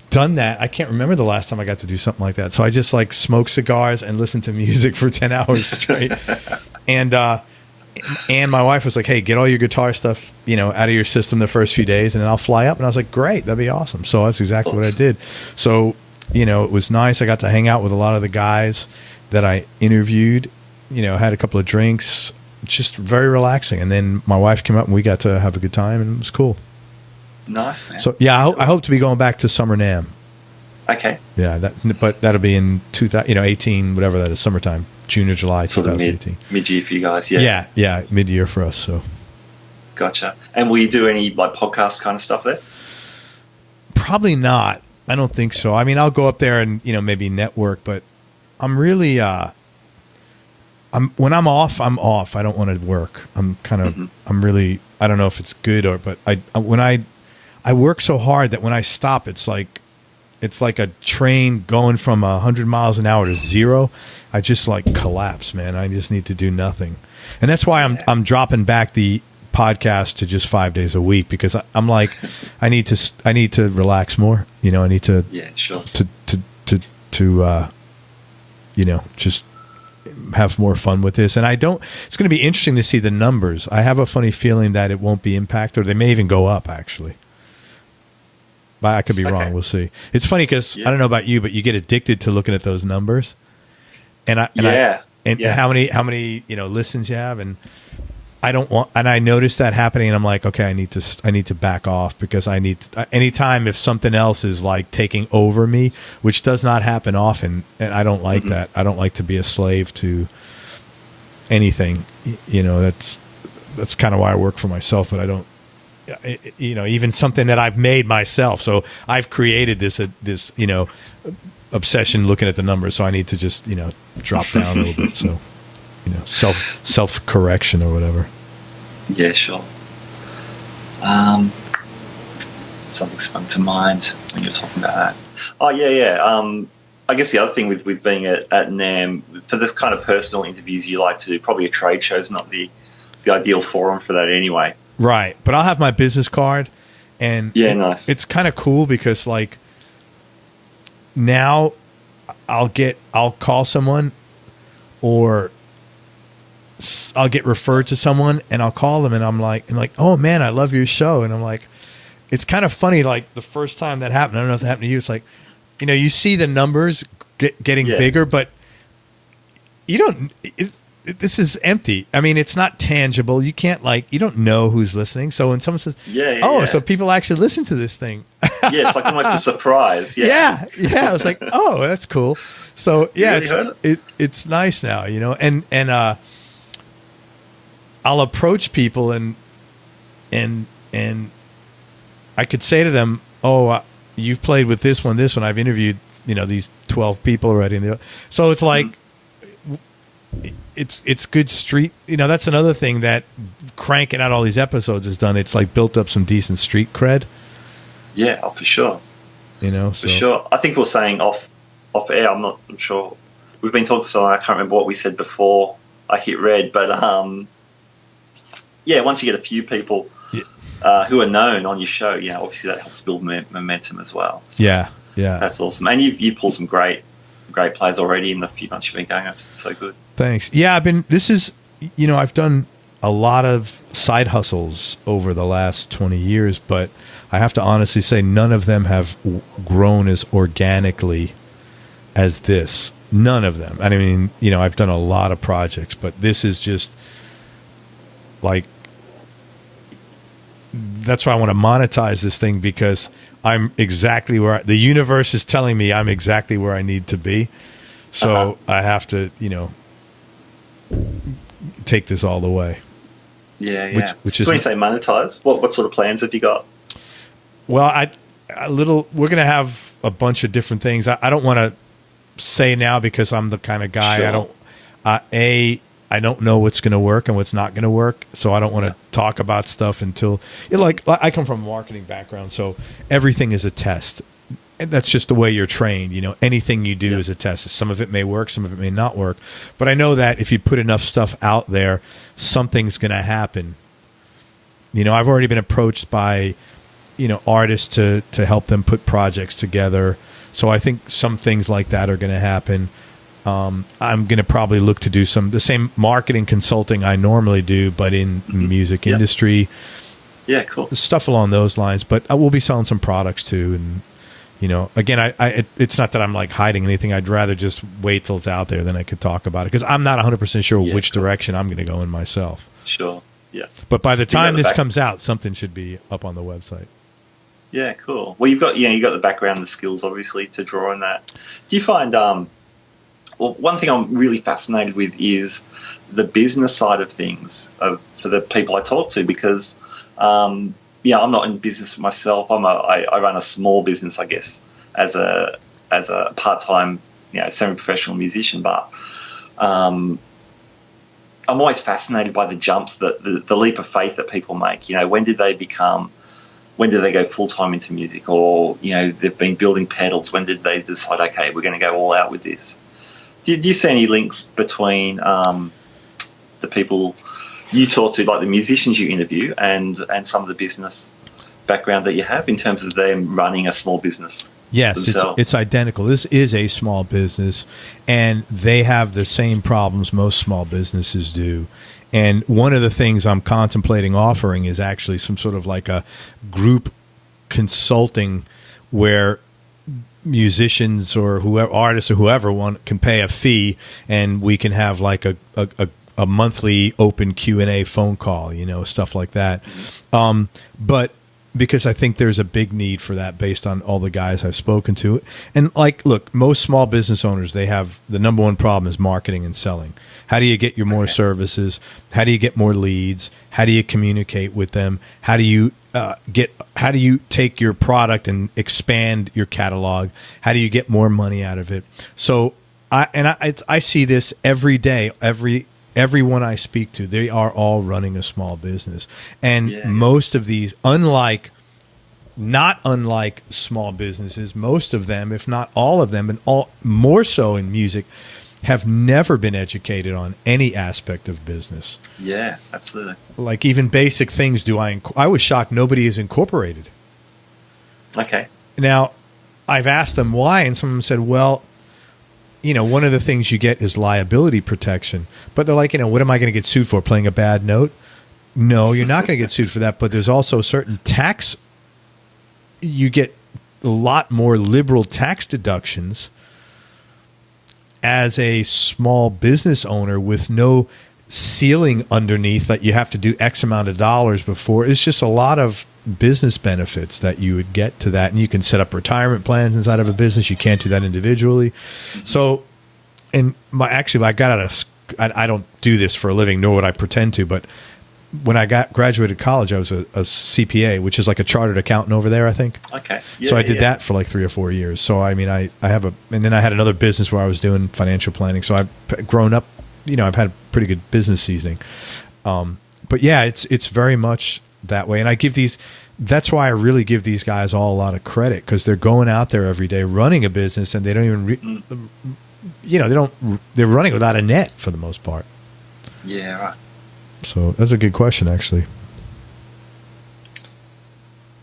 done that. I can't remember the last time I got to do something like that. So I just smoked cigars and listened to music for 10 hours straight. And my wife was like, hey, get all your guitar stuff, out of your system the first few days, and then I'll fly up. And I was like, great, that'd be awesome. So that's exactly what I did. So, it was nice. I got to hang out with a lot of the guys that I interviewed, had a couple of drinks, just very relaxing. And then my wife came up and we got to have a good time, and it was cool. Nice, man. So, yeah, I hope to be going back to Summer NAMM. Okay. Yeah, but that'll be in 2018, whatever that is, summertime, June or July, sort 2018. Mid-year for you guys, yeah. Yeah, mid-year for us. So. Gotcha. And will you do any podcast kind of stuff there? Probably not. I don't think so. I mean, I'll go up there and maybe network, but I'm really when I'm off, I'm off. I don't want to work. I'm kind of I'm really, I don't know if it's good but when I work so hard that when I stop, it's like it's like a train going from 100 miles an hour to zero. I just like collapse, man. I just need to do nothing. And that's why I'm dropping back the podcast to just 5 days a week, because I'm like, I need to relax more. You know, I need to just have more fun with this. And it's going to be interesting to see the numbers. I have a funny feeling that it won't be impacted, or they may even go up, actually. But I could be wrong. We'll see. It's funny because I don't know about you, but you get addicted to looking at those numbers. And how many listens you have, and I noticed that happening, and I'm like, okay, I need to back off, because anytime if something else is like taking over me, which does not happen often, and I don't like that. I don't like to be a slave to anything. You know, that's kind of why I work for myself, but I don't, even something that I've made myself. So I've created this obsession looking at the numbers. So I need to just, drop down a little bit. So, self correction or whatever. Yeah, sure. Something sprung to mind when you were talking about that. Oh, yeah. I guess the other thing with being at NAMM, for this kind of personal interviews you like to do, probably a trade show is not the ideal forum for that anyway. Right. But I'll have my business card, and nice. It's kind of cool because, like, now I'll call someone, or I'll get referred to someone, and I'll call them, and I'm like, oh man, I love your show. And I'm like, it's kind of funny. Like the first time that happened, I don't know if that happened to you. It's like, you see the numbers getting bigger, but you don't, this is empty. I mean, it's not tangible. You can't you don't know who's listening. So when someone says, so people actually listen to this thing. It's like almost a surprise. Yeah. I was like, oh, that's cool. So it's nice now, and I'll approach people and I could say to them, oh, you've played with this one. I've interviewed, these 12 people already. So it's like, it's good street. That's another thing that cranking out all these episodes has done. It's like built up some decent street cred. Yeah, for sure. For sure. I think we're saying off air. I'm sure. We've been talking for so long. I can't remember what we said before I hit red, but once you get a few people who are known on your show, obviously that helps build momentum as well. So yeah, that's awesome. And you pulled some great players already in the few months you've been going. That's so good. Thanks. Yeah, I've done a lot of side hustles over the last 20 years, but I have to honestly say none of them have grown as organically as this. None of them. I mean, I've done a lot of projects, but this is just like, that's why I want to monetize this thing, because I'm exactly where the universe is telling me I'm exactly where I need to be. So I have to, take this all the way. Yeah. Which so when you say monetize, what sort of plans have you got? Well, we're going to have a bunch of different things. I don't want to say now, because I'm the kind of guy, sure. I don't know what's going to work and what's not going to work. So I don't want to talk about stuff until I come from a marketing background. So everything is a test. And that's just the way you're trained. Anything you do is a test. Some of it may work, some of it may not work. But I know that if you put enough stuff out there, something's going to happen. I've already been approached by, artists to help them put projects together. So I think some things like that are going to happen. I'm going to probably look to do the same marketing consulting I normally do, but in the music industry. Yeah, cool. Stuff along those lines. But I will be selling some products too. And, again, it's not that I'm like hiding anything. I'd rather just wait till it's out there, then I could talk about it. Because I'm not 100% sure which direction I'm going to go in myself. Sure, yeah. But by the time this comes out, something should be up on the website. Yeah, cool. Well, you've got the background, the skills, obviously, to draw on that. Do you find, one thing I'm really fascinated with is the business side of things for the people I talk to, because, I'm not in business myself. I run a small business, I guess, as a part-time, semi-professional musician. But I'm always fascinated by the jumps, the leap of faith that people make. When did they become when did they go full time into music, or they've been building pedals. When did they decide, okay, we're going to go all out with this? Did you see any links between the people you talk to, like the musicians you interview, and some of the business background that you have in terms of them running a small business? Yes, it's identical. This is a small business, and they have the same problems most small businesses do. And one of the things I'm contemplating offering is actually some sort of like a group consulting where musicians or whoever, artists or whoever can pay a fee, and we can have like a monthly open Q&A phone call, stuff like that. But because I think there's a big need for that based on all the guys I've spoken to. And look, most small business owners, they have the number one problem is marketing and selling. How do you get your more services? How do you get more leads? How do you communicate with them? How do you take your product and expand your catalog? How do you get more money out of it? So I see this every day, everyone I speak to, they are all running a small business. And most of these, not unlike small businesses, most of them, if not all of them, and more so in music, have never been educated on any aspect of business. Yeah, absolutely. Like even basic things. I was shocked nobody is incorporated. Okay. Now, I've asked them why, and some of them said, well, one of the things you get is liability protection. But they're like, what am I going to get sued for? Playing a bad note? No, you're not going to get sued for that. But there's also certain tax. You get a lot more liberal tax deductions as a small business owner with no ceiling underneath that you have to do X amount of dollars before. It's just a lot of business benefits that you would get to that. And you can set up retirement plans inside of a business. You can't do that individually. So, and I got out of, I don't do this for a living, nor would I pretend to, but when I graduated college, I was a CPA, which is like a chartered accountant over there, I think. Okay. Yeah, so I did that for like 3 or 4 years. So, I mean, I have and then I had another business where I was doing financial planning. So I've grown up, I've had pretty good business seasoning. But yeah, it's very much that way. And that's why I really give these guys all a lot of credit, because they're going out there every day running a business, and they don't even, they're running without a net for the most part. Yeah, right. So that's a good question, actually.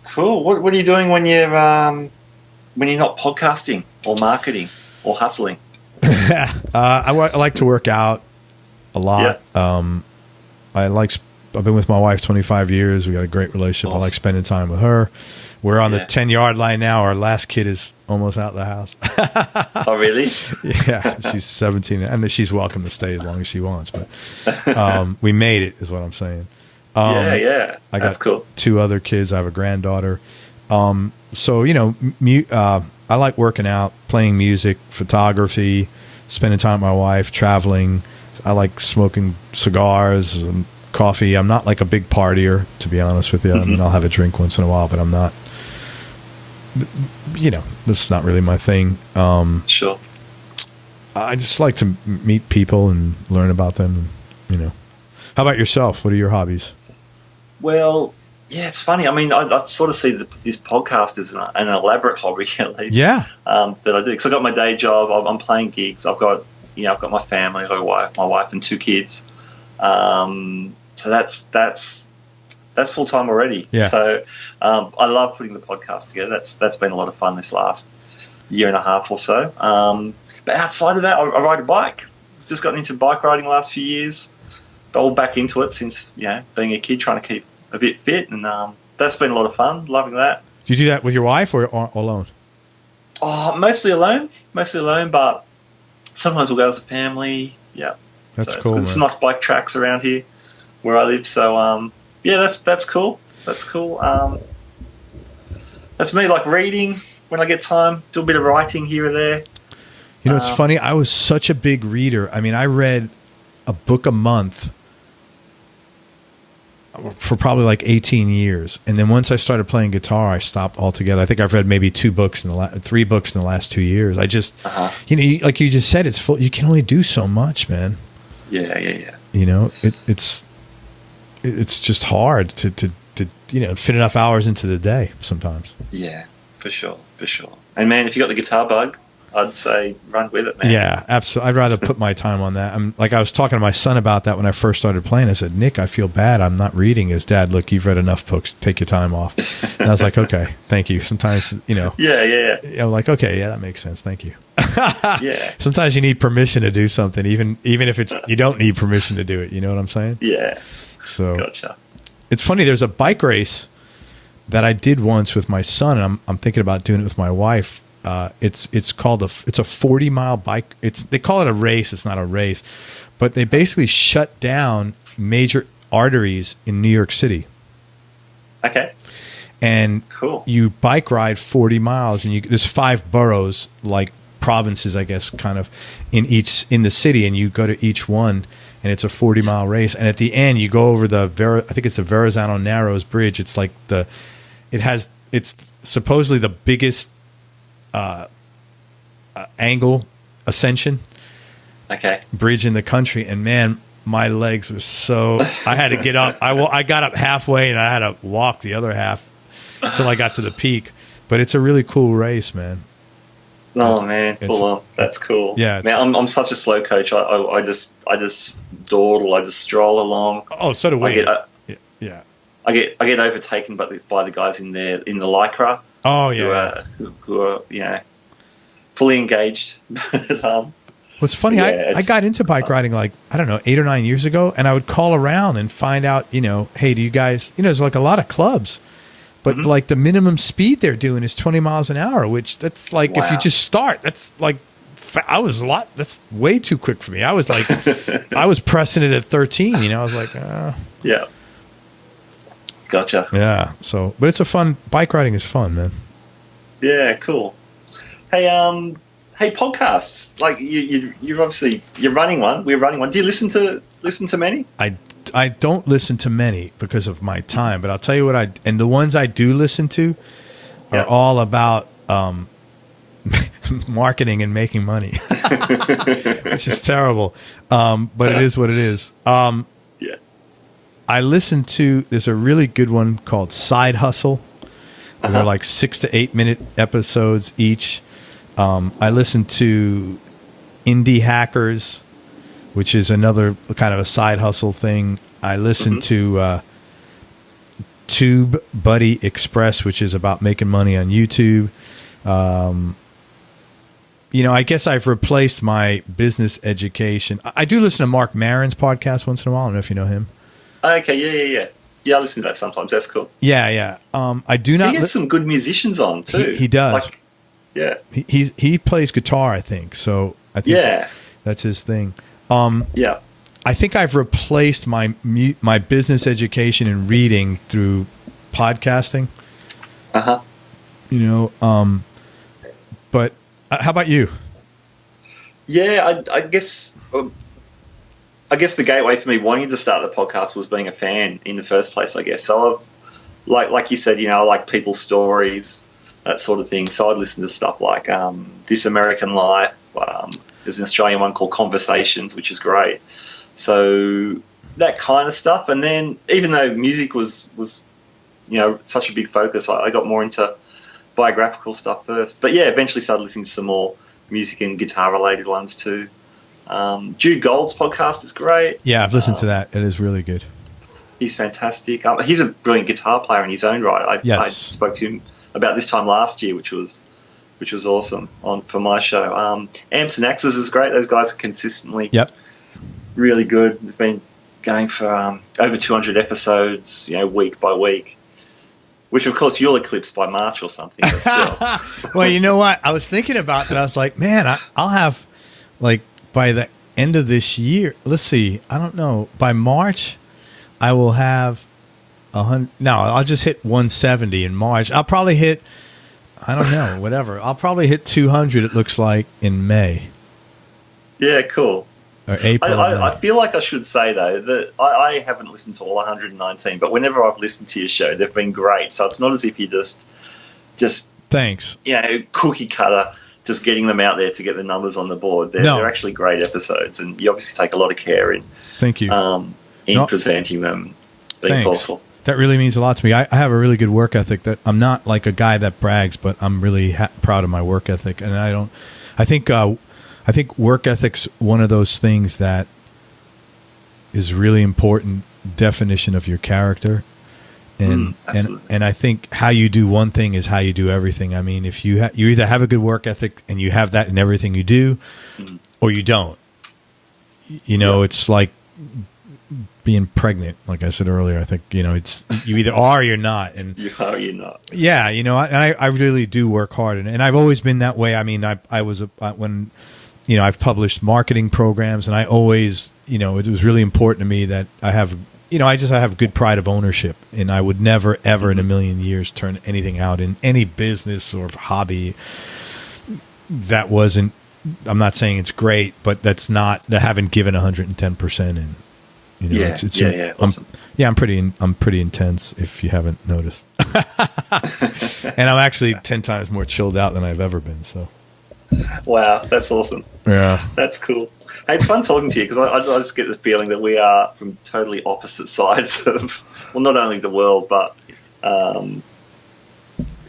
Cool. What are you doing when you're not podcasting or marketing or hustling? I like to work out a lot. Yeah. I've been with my wife 25 years. We got a great relationship. Awesome. I like spending time with her. We're on the 10-yard line now. Our last kid is almost out of the house. Oh, really? Yeah, she's 17, and she's welcome to stay as long as she wants. But we made it, is what I'm saying. Yeah, that's cool. 2 other kids. I have a granddaughter. So I like working out, playing music, photography, spending time with my wife, traveling. I like smoking cigars and coffee. I'm not like a big partier, to be honest with you. Mm-hmm. I mean, I'll have a drink once in a while, but I'm not. This is not really my thing. Sure. I just like to meet people and learn about them. How about yourself? What are your hobbies? Well, yeah, it's funny. I mean, I sort of see this podcast as an elaborate hobby, at least. Yeah. That I do, because I got my day job. I'm playing gigs. I've got my family. I've got my wife and 2 kids. So that's full time already. Yeah. So I love putting the podcast together. That's been a lot of fun this last year and a half or so. But outside of that, I ride a bike. Just gotten into bike riding the last few years. But all back into it since being a kid, trying to keep a bit fit, and that's been a lot of fun. Loving that. Do you do that with your wife or alone? Oh, mostly alone. But sometimes we'll go as a family. Yeah. That's cool. There's some nice bike tracks around here where I live. So, that's cool. That's cool. That's me, like reading when I get time, do a bit of writing here or there. It's funny. I was such a big reader. I mean, I read a book a month for probably like 18 years. And then once I started playing guitar, I stopped altogether. I think I've read maybe 3 books in the last 2 years. I just, like you just said, it's full. You can only do so much, man. Yeah. It's just hard to to fit enough hours into the day sometimes. Yeah, for sure. And man, if you got the guitar bug, I'd say run with it, man. Yeah, absolutely. I'd rather put my time on that. I was talking to my son about that when I first started playing. I said, Nick, I feel bad. I'm not reading. His dad, look, you've read enough books. Take your time off. And I was like, okay, thank you. Sometimes, Yeah. I'm like, okay, yeah, that makes sense. Thank you. Yeah. Sometimes you need permission to do something, even if you don't need permission to do it. You know what I'm saying? Yeah. So gotcha. It's funny. There's a bike race that I did once with my son, and I'm thinking about doing it with my wife. It's a 40-mile bike. They call it a race. It's not a race, but they basically shut down major arteries in New York City. Okay. And cool. You bike ride 40 miles, and there's 5 boroughs, like provinces, I guess, kind of in the city, and you go to each one, and it's a 40-mile race. And at the end, you go over I think it's the Verrazano Narrows Bridge. It's like it's supposedly the biggest angle ascension bridge in the country, and man, my legs were so I had to get up. I got up halfway and I had to walk the other half until I got to the peak. But it's a really cool race, man. Oh man, full on. That's cool. Yeah, man, I'm such a slow coach. I just dawdle. I just stroll along. Oh, so do we. Yeah. I get overtaken by the guys in the Lycra. Oh yeah, who are fully engaged. What's funny, I got into bike riding like, I don't know, 8 or 9 years ago, and I would call around and find out, hey, do you guys, there's like a lot of clubs, but like the minimum speed they're doing is 20 miles an hour, which that's like, if you just start, that's like, that's way too quick for me. I was like, I was pressing it at 13, I was like, yeah. Gotcha. Yeah. So, but it's bike riding is fun, man. Yeah, cool. Hey, podcasts. Like you're obviously running one. We're running one. Do you listen to many? I don't listen to many because of my time, but I'll tell you what and the ones I do listen to are all about marketing and making money, which is terrible. But it is what it is. I listen to, there's a really good one called Side Hustle. And they're like 6 to 8 minute episodes each. I listen to Indie Hackers, which is another kind of a side hustle thing. I listen to Tube Buddy Express, which is about making money on YouTube. I guess I've replaced my business education. I do listen to Mark Maron's podcast once in a while. I don't know if you know him. Okay, yeah. Yeah, I listen to that sometimes. That's cool. Yeah. I do not. He gets some good musicians on too. He does. Yeah. He plays guitar, I think. So I think that's his thing. Yeah. I think I've replaced my business education and reading through podcasting. But how about you? Yeah, I guess. I guess the gateway for me wanting to start the podcast was being a fan in the first place, I guess. So, like you said, I like people's stories, that sort of thing. So I'd listen to stuff like This American Life. There's an Australian one called Conversations, which is great. So that kind of stuff. And then even though music was such a big focus, I got more into biographical stuff first. But yeah, eventually started listening to some more music and guitar-related ones too. Jude Gold's podcast is great. Yeah, I've listened to that. It is really good. He's fantastic. He's a brilliant guitar player in his own right. I spoke to him about this time last year, which was awesome for my show. Amps and Axes is great. Those guys are consistently really good. They've been going for over 200 episodes, week by week. Which, of course, you'll eclipse by March or something. But still. Well, you know what? I was thinking about that. I was like, man, I'll have like. By the end of this year, let's see, I don't know. By March, I will have 100. No, I'll just hit 170 in March. I'll probably hit, I don't know, whatever. I'll probably hit 200, it looks like, in May. Yeah, cool. Or April. I feel like I should say, though, that I haven't listened to all 119, but whenever I've listened to your show, they've been great. So it's not as if you just thanks. Cookie cutter. Just getting them out there to get the numbers on the board. They're actually great episodes, and you obviously take a lot of care in. Thank you. Presenting them, being thoughtful. That really means a lot to me. I have a really good work ethic. That I'm not like a guy that brags, but I'm really proud of my work ethic. And I think work ethic's one of those things that is really important definition of your character. And I think how you do one thing is how you do everything. I mean, if you either have a good work ethic and you have that in everything you do, or you don't. It's like being pregnant. Like I said earlier, I think it's you either are or you're not. And you are or you're not. Yeah, I really do work hard, and I've always been that way. I mean, I was when I've published marketing programs, and I always it was really important to me that I have. I have good pride of ownership, and I would never, ever in a million years turn anything out in any business or hobby that wasn't. I'm not saying it's great, but that's not. I haven't given 110%. And awesome. I'm pretty intense. If you haven't noticed, and I'm actually 10 times more chilled out than I've ever been. So, wow, that's awesome. Yeah, that's cool. Hey, it's fun talking to you because I just get the feeling that we are from totally opposite sides of, well, not only the world, but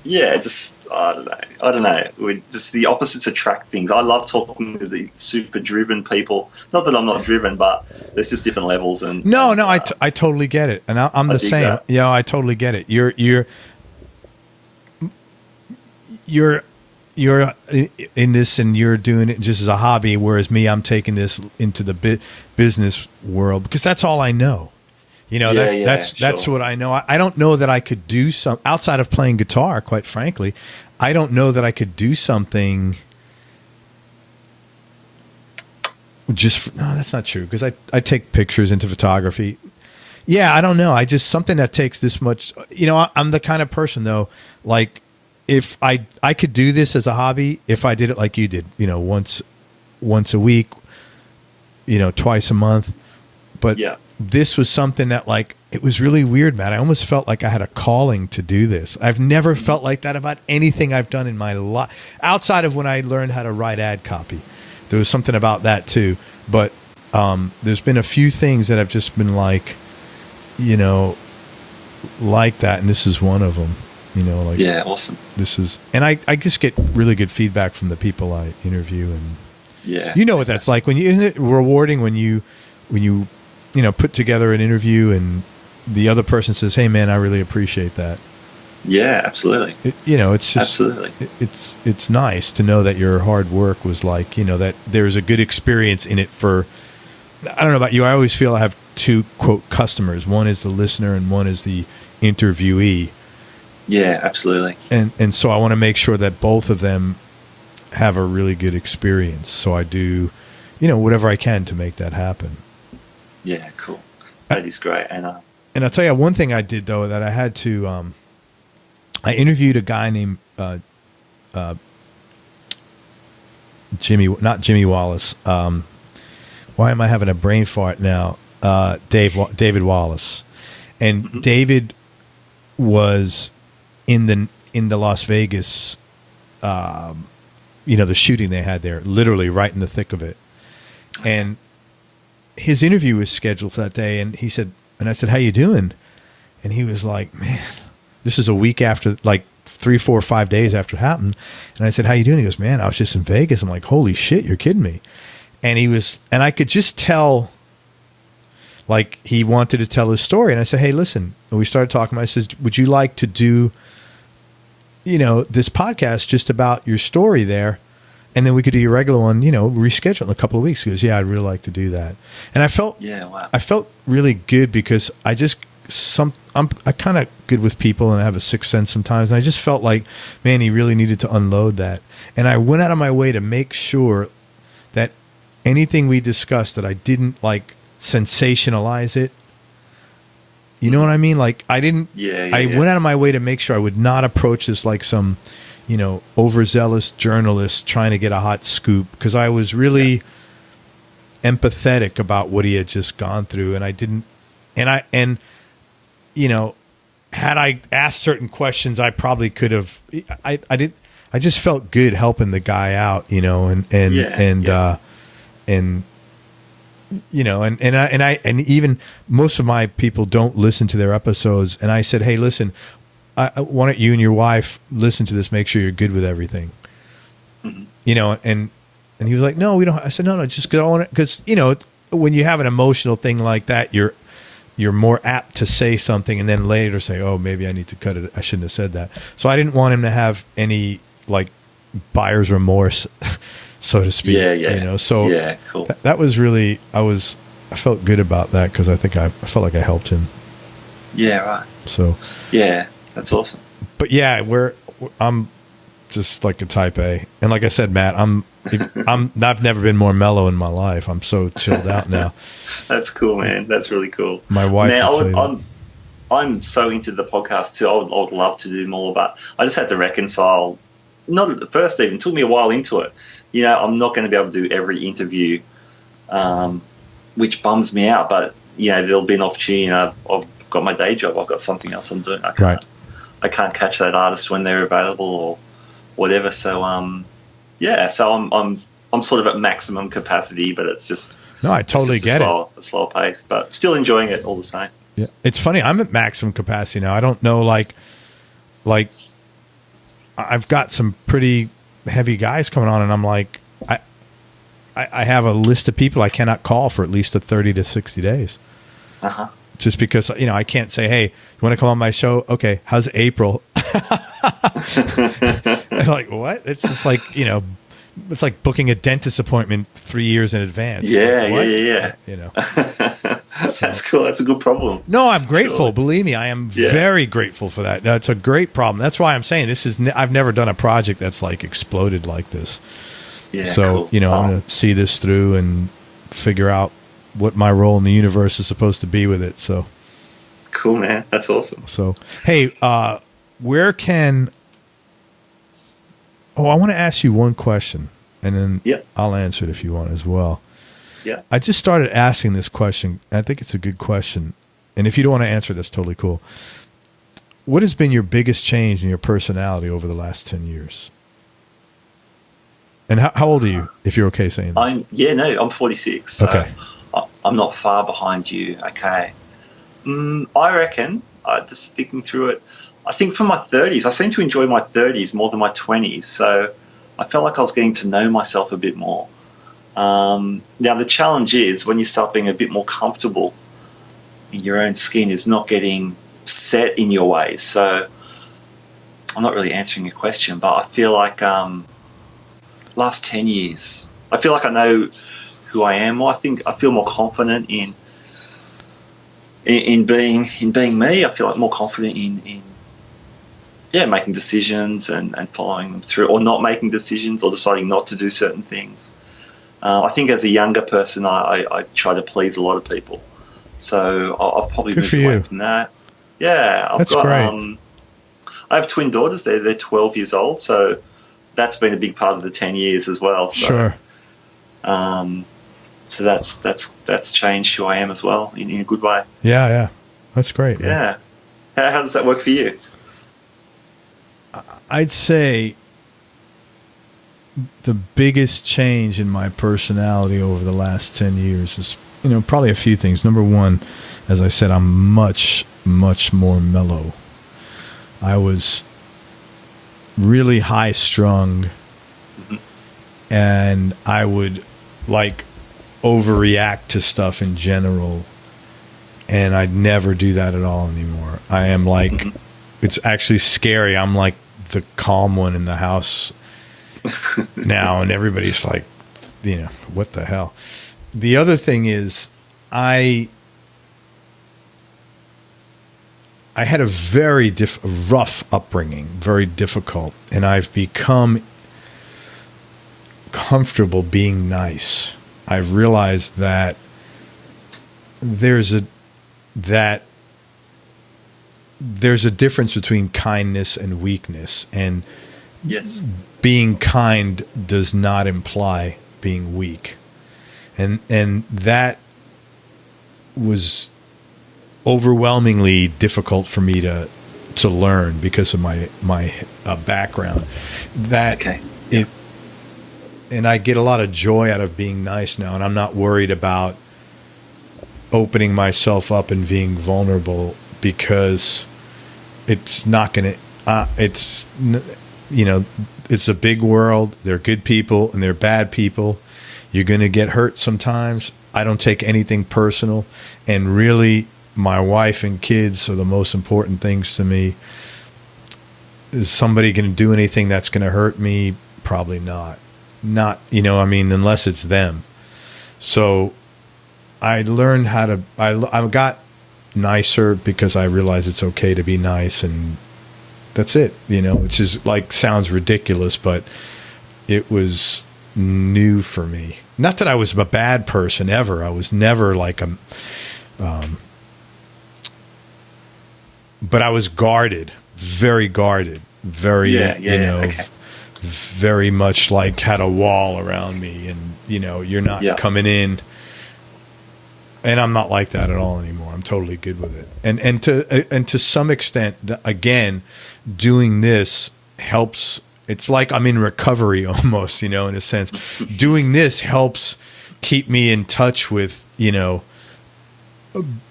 just I don't know. We just the opposites attract things. I love talking to the super driven people. Not that I'm not driven, but there's just different levels. And I totally get it, and I'm the same. That. Yeah, I totally get it. You're in this and you're doing it just as a hobby, whereas me, I'm taking this into the business world because that's all I know. That's what I know. I don't know that I could do some outside of playing guitar, quite frankly. I don't know that I could do something no, that's not true because I take pictures into photography. Yeah, I don't know. I just something that takes this much, I'm the kind of person though, like, if I could do this as a hobby, if I did it like you did, once a week, twice a month. But this was something that it was really weird, man. I almost felt like I had a calling to do this. I've never felt like that about anything I've done in my life, outside of when I learned how to write ad copy. There was something about that too. But there's been a few things that have just been like that, and this is one of them. Awesome. This is, and I just get really good feedback from the people I interview, and what that's like when isn't it rewarding when you put together an interview and the other person says, "Hey, man, I really appreciate that." Yeah, absolutely. It's just absolutely. It's nice to know that your hard work was that there's a good experience in it for. I don't know about you. I always feel I have two quote customers. One is the listener, and one is the interviewee. Yeah, absolutely. And so I want to make sure that both of them have a really good experience. So I do, whatever I can to make that happen. Yeah, cool. That is great. And I'll tell you one thing I did though that I had to. I interviewed a guy named Jimmy Wallace. Why am I having a brain fart now? David Wallace, and David was in the Las Vegas, the shooting they had there, literally right in the thick of it. And his interview was scheduled for that day, and he said, and I said, "How you doing?" And he was like, "Man, this is a week after, 3, 4, 5 days after it happened." And I said, "How you doing?" He goes, "Man, I was just in Vegas." I'm like, "Holy shit, you're kidding me." And and I could just tell, he wanted to tell his story. And I said, "Hey, listen," and we started talking. I said, "Would you like to do, this podcast just about your story there? And then we could do your regular one, reschedule in a couple of weeks." He goes, "Yeah, I'd really like to do that." And I felt, I felt really good because I'm kind of good with people and I have a sixth sense sometimes. And I just felt like, man, he really needed to unload that. And I went out of my way to make sure that anything we discussed, that I didn't sensationalize it. You know what I mean? I didn't. I went out of my way to make sure I would not approach this like some, overzealous journalist trying to get a hot scoop, because I was really empathetic about what he had just gone through, and I didn't. And had I asked certain questions, I probably could have. I didn't. I just felt good helping the guy out, and and even most of my people don't listen to their episodes. And I said, hey, listen, why don't you and your wife listen to this? Make sure you're good with everything. And he was like, no, we don't. I said, no, just go on it. Because, when you have an emotional thing like that, you're more apt to say something and then later say, oh, maybe I need to cut it. I shouldn't have said that. So I didn't want him to have any like buyer's remorse, so to speak. Yeah. So yeah, cool. That was really, I felt good about that because I think I felt like I helped him. Yeah, right. So yeah, that's awesome. But yeah, I'm just like a type A. And like I said, Matt, I've never been more mellow in my life. I'm so chilled out now. That's cool, man. That's really cool. My wife. Now, I'm so into the podcast too. I would love to do more, but I just had to reconcile. Not at the first even. It took me a while into it. I'm not going to be able to do every interview, which bums me out. But there'll be an opportunity. I've got my day job. I've got something else I'm doing. I can't catch that artist when they're available or whatever. So so I'm sort of at maximum capacity, but it's just I totally get it. A slow pace, but still enjoying it all the same. Yeah, it's funny. I'm at maximum capacity now. I don't know, like I've got some pretty heavy guys coming on, and I'm like, I have a list of people I cannot call for at least 30 to 60 days. Just because I can't say, hey, you want to come on my show? Okay, how's April? Like what? It's just like it's like booking a dentist appointment 3 years in advance. Yeah. That's cool. That's a good problem. No, I'm grateful. Sure. Believe me, I am very grateful for that. That's a great problem. That's why I'm saying I've never done a project that's like exploded like this. Yeah. So, cool. I'm going to see this through and figure out what my role in the universe is supposed to be with it. So cool, man. That's awesome. So, hey, where can... Oh, I want to ask you one question, and then I'll answer it if you want as well. Yeah. I just started asking this question. I think it's a good question. And if you don't want to answer, that's totally cool. What has been your biggest change in your personality over the last 10 years? And how old are you, if you're okay saying that? I'm 46. So okay. I'm not far behind you. Okay. I reckon, just thinking through it, I think for my 30s, I seem to enjoy my 30s more than my 20s. So I felt like I was getting to know myself a bit more. Now, the challenge is when you start being a bit more comfortable in your own skin is not getting set in your ways. So I'm not really answering your question, but I feel like last 10 years, I feel like I know who I am. I think I feel more confident in being me. I feel like more confident in making decisions and following them through, or not making decisions, or deciding not to do certain things. I think as a younger person, I try to please a lot of people. So I've probably moved away from that. Yeah, That's great. I have twin daughters. They're 12 years old, so that's been a big part of the 10 years as well. So, sure. So that's changed who I am as well in a good way. Yeah. That's great. Yeah. How does that work for you? I'd say the biggest change in my personality over the last 10 years is, probably a few things. Number one, as I said, I'm much, much more mellow. I was really high strung, and I would overreact to stuff in general, and I'd never do that at all anymore. I am it's actually scary. I'm like the calm one in the house now, and everybody's like, what the hell? The other thing is I had a very rough upbringing, very difficult, and I've become comfortable being nice. I've realized that there's a difference between kindness and weakness, and being kind does not imply being weak, and that was overwhelmingly difficult for me to learn because of my background. And I get a lot of joy out of being nice now, and I'm not worried about opening myself up and being vulnerable, because it's not going to, it's a big world. They're good people and they're bad people. You're going to get hurt sometimes. I don't take anything personal. And really, my wife and kids are the most important things to me. Is somebody going to do anything that's going to hurt me? Probably not. Unless it's them. So I learned how to, I got nicer because I realized it's okay to be nice, and that's it, which is sounds ridiculous, but it was new for me. Not that I was a bad person ever. I was never but I was guarded, very, very much had a wall around me, and, you're not coming in. And I'm not like that at all anymore. I'm totally good with it. And to some extent, again, doing this helps. It's like I'm in recovery almost, in a sense. Doing this helps keep me in touch with,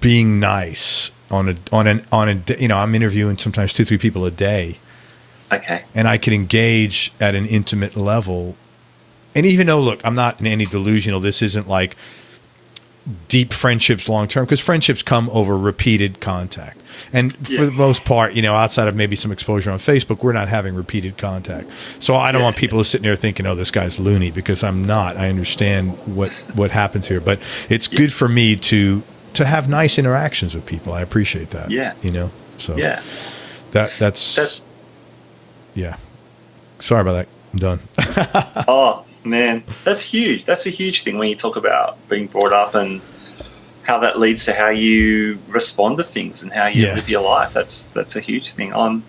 being nice on a I'm interviewing sometimes 2-3 people a day. Okay. And I can engage at an intimate level. And even though, look, I'm not in any delusional, this isn't like deep friendships long term, because friendships come over repeated contact, and for the most part, outside of maybe some exposure on Facebook, we're not having repeated contact. So I don't want people sitting there thinking, oh, this guy's loony, because I'm not. I understand what happens here, but it's good for me to have nice interactions with people. I appreciate that. So that's sorry about that. I'm done. Oh man, that's huge. That's a huge thing when you talk about being brought up and how that leads to how you respond to things and how you live your life. That's a huge thing.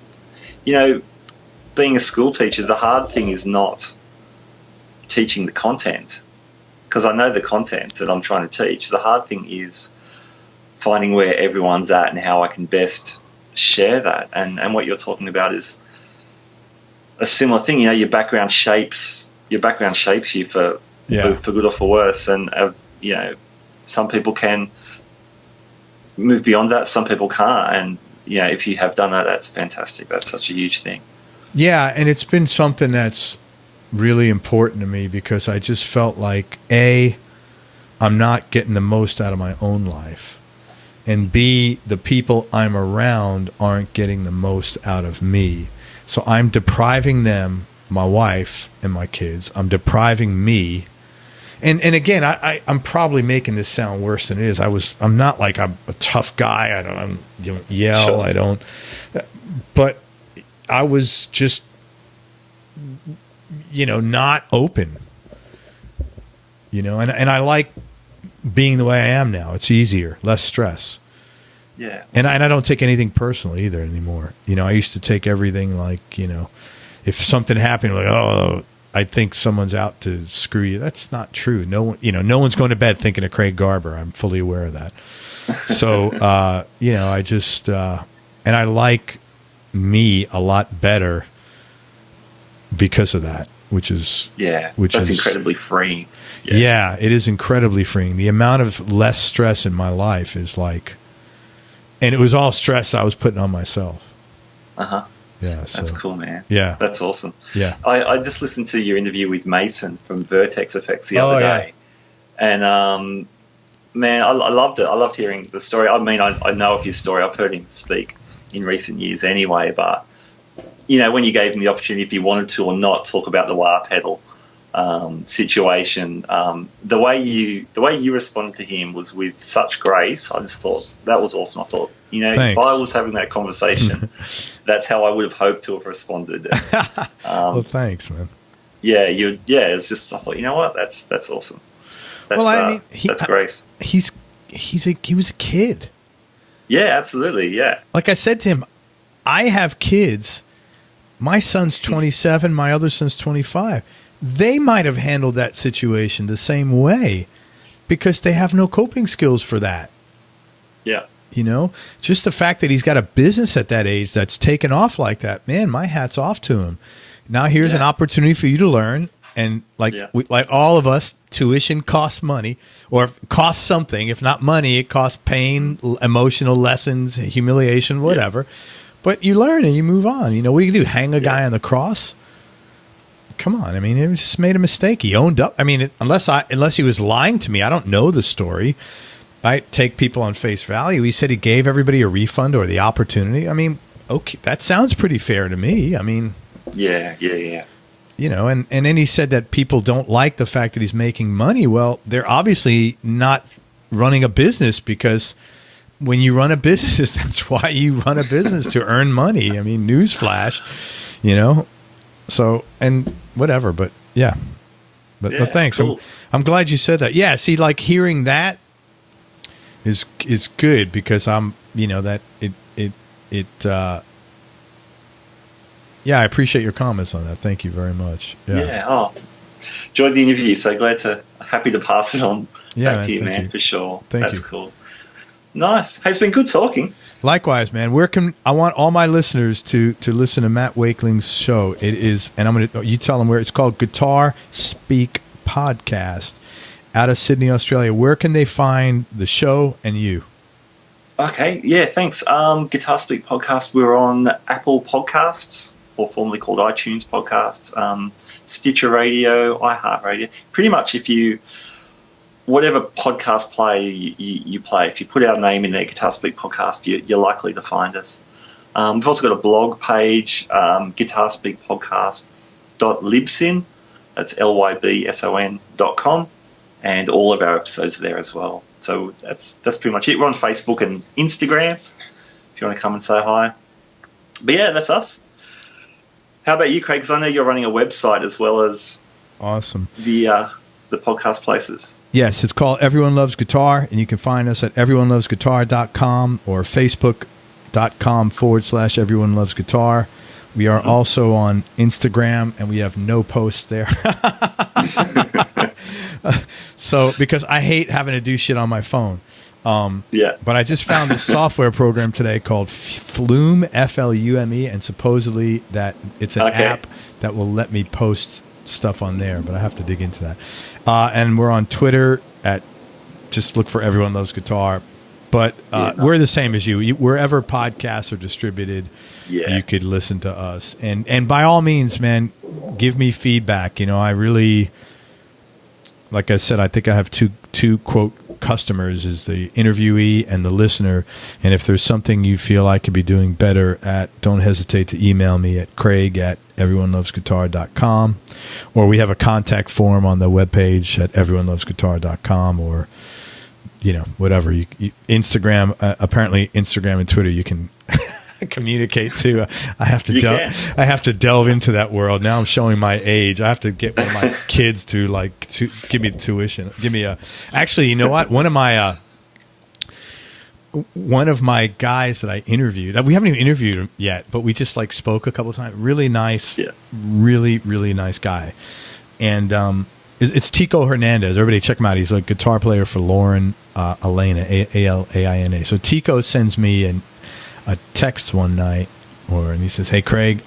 Being a school teacher, the hard thing is not teaching the content, because I know the content that I'm trying to teach. The hard thing is finding where everyone's at and how I can best share that. And what you're talking about is a similar thing. Your background shapes you for good or for worse, and some people can move beyond that, some people can't, and if you have done that, that's fantastic. That's such a huge thing. And it's been something that's really important to me, because I just felt like, A, I'm not getting the most out of my own life, and B, the people I'm around aren't getting the most out of me. So I'm depriving them, my wife and my kids. I'm depriving me. And again, I'm probably making this sound worse than it is. I'm not like I'm a tough guy. I don't yell. Sure. I don't. But I was just, not open. And I like being the way I am now. It's easier, less stress. Yeah. And I don't take anything personally either anymore. I used to take everything if something happened, oh, I think someone's out to screw you. That's not true. No one, no one's going to bed thinking of Craig Garber. I'm fully aware of that. So, I just, and I like me a lot better because of that, which is incredibly freeing. Yeah, it is incredibly freeing. The amount of less stress in my life is and it was all stress I was putting on myself. Uh-huh. Yeah, that's cool, man. Yeah, that's awesome. Yeah, I just listened to your interview with Mason from Vertex Effects the other day, and man, I loved it. I loved hearing the story. I mean, I know of his story. I've heard him speak in recent years anyway, but when you gave him the opportunity, if he wanted to or not, talk about the wah pedal situation, the way you responded to him was with such grace. I just thought that was awesome. I thought, if I was having that conversation, that's how I would have hoped to have responded. Well, thanks, man. Yeah, it's just, I thought, that's awesome. That's grace. He was a kid. Yeah, absolutely. Yeah. Like I said to him, I have kids. My son's 27. My other son's 25. They might have handled that situation the same way because they have no coping skills for that. Yeah. Just the fact that he's got a business at that age that's taken off like that, man, my hat's off to him. Now here's an opportunity for you to learn, And like Yeah. like all of us, tuition costs money, or costs something. If not money, it costs pain, emotional lessons, humiliation, whatever. But you learn and you move on. You know, what do you do? Hang a guy on the cross? Come on. I mean, he just made a mistake. He owned up. I mean, unless he was lying to me, I don't know the story. I take people on face value. He said he gave everybody a refund or the opportunity. I mean, okay, that sounds pretty fair to me. I mean, yeah. You know, and then he said that people don't like the fact that he's making money. Well, they're obviously not running a business, because when you run a business, that's why you run a business, to earn money. I mean, newsflash, you know. So, and whatever, but yeah. But thanks. Cool. I'm glad you said that. Yeah, see, like hearing that is good, because I'm, you know, that yeah, I appreciate your comments on that. Thank you very much. Yeah. Enjoyed the interview. So happy to pass it on back to you, man, for sure. That's cool. Nice. Hey, it's been good talking. Likewise, man. I want all my listeners to listen to Matt Wakeling's show. It is, and you tell them where it's called, Guitar Speak Podcast, out of Sydney, Australia. Where can they find the show and you? Okay. Yeah. Thanks. Guitar Speak Podcast. We're on Apple Podcasts, or formerly called iTunes Podcasts, Stitcher Radio, iHeartRadio. Pretty much whatever podcast player you play, if you put our name in there, Guitar Speak Podcast, you're likely to find us. We've also got a blog page, guitarspeakpodcast.libsyn, that's LYBSON.com, and all of our episodes are there as well. So that's pretty much it. We're on Facebook and Instagram if you want to come and say hi. But yeah, that's us. How about you, Craig? Because I know you're running a website as well as awesome the podcast places. Yes, it's called Everyone Loves Guitar, and you can find us at everyonelovesguitar.com or facebook.com/everyonelovesguitar. We are also on Instagram, and we have no posts there. So, because I hate having to do shit on my phone. But I just found this software program today called Flume, Flume, and supposedly that it's an app that will let me post stuff on there, but I have to dig into that. And we're on Twitter just look for Everyone Loves Guitar. But we're the same as you. Wherever podcasts are distributed, you could listen to us. And by all means, man, give me feedback. You know, I really, like I said, I think I have two quote customers, is the interviewee and the listener. And if there's something you feel I could be doing better at, don't hesitate to email me at craig@everyonelovesguitar.com, or we have a contact form on the webpage at everyonelovesguitar.com, or, you know, whatever. Instagram, apparently Instagram and Twitter you can communicate to. I have to delve into that world. Now I'm showing my age. I have to get one of my kids to give me tuition. Actually, you know what? One of my guys that I interviewed, we haven't even interviewed him yet, but we just spoke a couple of times. Really nice, really, really nice guy. And it's Tico Hernandez. Everybody check him out. He's a guitar player for Lauren Alaina, Alaina. So Tico sends me a text one night, and he says, "Hey, Craig,"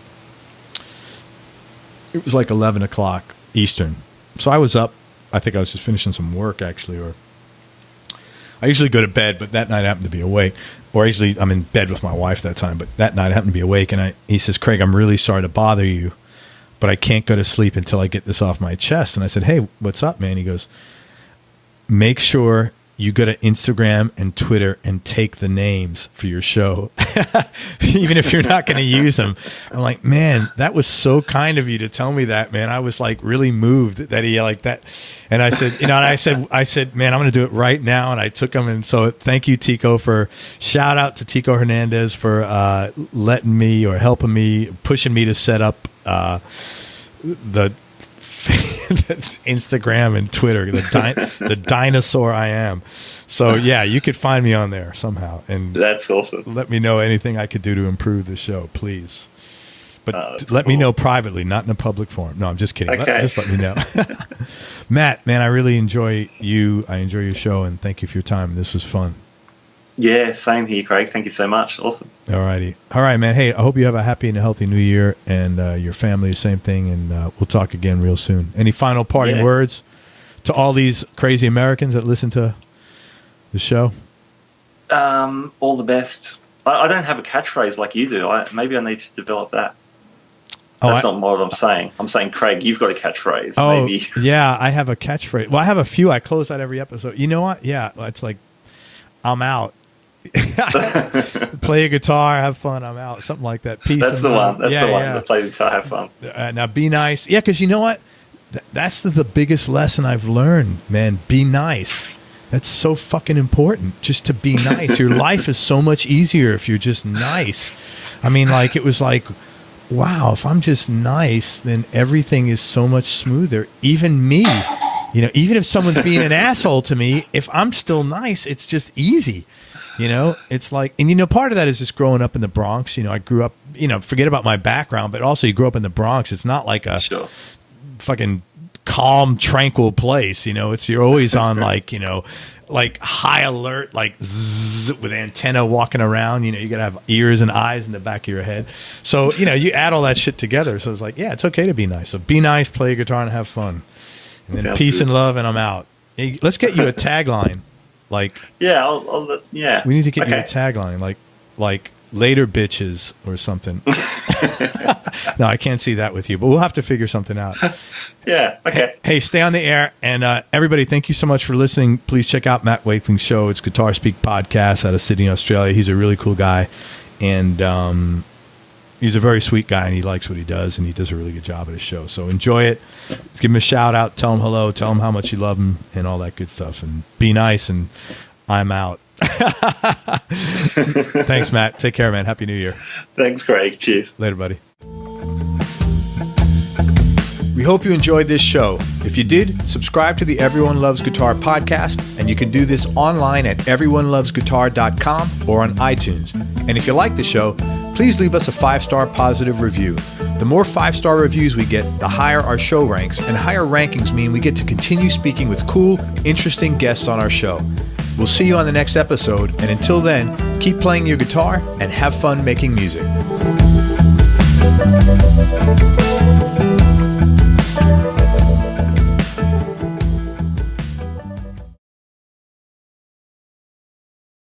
it was like 11 o'clock Eastern. So I was up. I think I was just finishing some work, actually, or I usually go to bed, but that night I happened to be awake. Or usually I'm in bed with my wife that time, but that night I happened to be awake. And he says, "Craig, I'm really sorry to bother you, but I can't go to sleep until I get this off my chest." And I said, "Hey, what's up, man?" He goes, "Make sure you go to Instagram and Twitter and take the names for your show, even if you're not going to use them." I'm like, "Man, that was so kind of you to tell me that, man." I was really moved that he like that. And I said, I said, "Man, I'm going to do it right now." And I took him. And so thank you, Tico, shout out to Tico Hernandez for letting me, or helping me, pushing me to set up the Instagram and Twitter, the dinosaur I am. So yeah, you could find me on there somehow, and that's awesome. Let me know anything I could do to improve the show, please. But let me know privately, not in a public forum. No, I'm just kidding. Okay. Just let me know. Matt, man, I really enjoy you. I enjoy your show, and thank you for your time. This was fun. Yeah, same here, Craig. Thank you so much. Awesome. All righty. All right, man. Hey, I hope you have a happy and a healthy new year, and your family, same thing, and we'll talk again real soon. Any final parting words to all these crazy Americans that listen to the show? All the best. I don't have a catchphrase like you do. Maybe I need to develop that. That's not what I'm saying. I'm saying, Craig, you've got a catchphrase. Oh, maybe. Yeah, I have a catchphrase. Well, I have a few. I close out every episode. You know what? Yeah, it's like, I'm out. Play a guitar, have fun, I'm out. Something like that. Peace. That's the one. That's the one. Play the guitar, have fun. Now, be nice. Yeah, because you know what? That's the biggest lesson I've learned, man. Be nice. That's so fucking important, just to be nice. Your life is so much easier if you're just nice. I mean, like, it was like, wow, if I'm just nice, then everything is so much smoother. Even me, you know, even if someone's being an asshole to me, if I'm still nice, it's just easy. You know, it's like, and you know, part of that is just growing up in the Bronx. You know, I grew up, you know, forget about my background, but also you grew up in the Bronx. It's not like a fucking calm, tranquil place. You know, you're always on like, you know, like high alert, like zzz, with antenna walking around. You know, you got to have ears and eyes in the back of your head. So, you know, you add all that shit together. So it's like, yeah, it's okay to be nice. So be nice, play guitar, and have fun. And then peace and love, and I'm out. Hey, let's get you a tagline. Like, yeah, we need to get you a tagline, like later bitches or something. No, I can't see that with you, but we'll have to figure something out. Yeah, okay. Hey, stay on the air, and everybody, thank you so much for listening. Please check out Matt Wakeling's show. It's Guitar Speak Podcast out of Sydney, Australia. He's a really cool guy, and he's a very sweet guy, and he likes what he does, and he does a really good job at his show. So enjoy it. Give him a shout out. Tell him hello. Tell him how much you love him and all that good stuff. And be nice, and I'm out. Thanks, Matt. Take care, man. Happy New Year. Thanks, Craig. Cheers. Later, buddy. We hope you enjoyed this show. If you did, subscribe to the Everyone Loves Guitar podcast, and you can do this online at everyonelovesguitar.com or on iTunes. And if you like the show, please leave us a 5-star positive review. The more 5-star reviews we get, the higher our show ranks, and higher rankings mean we get to continue speaking with cool, interesting guests on our show. We'll see you on the next episode, and until then, keep playing your guitar and have fun making music.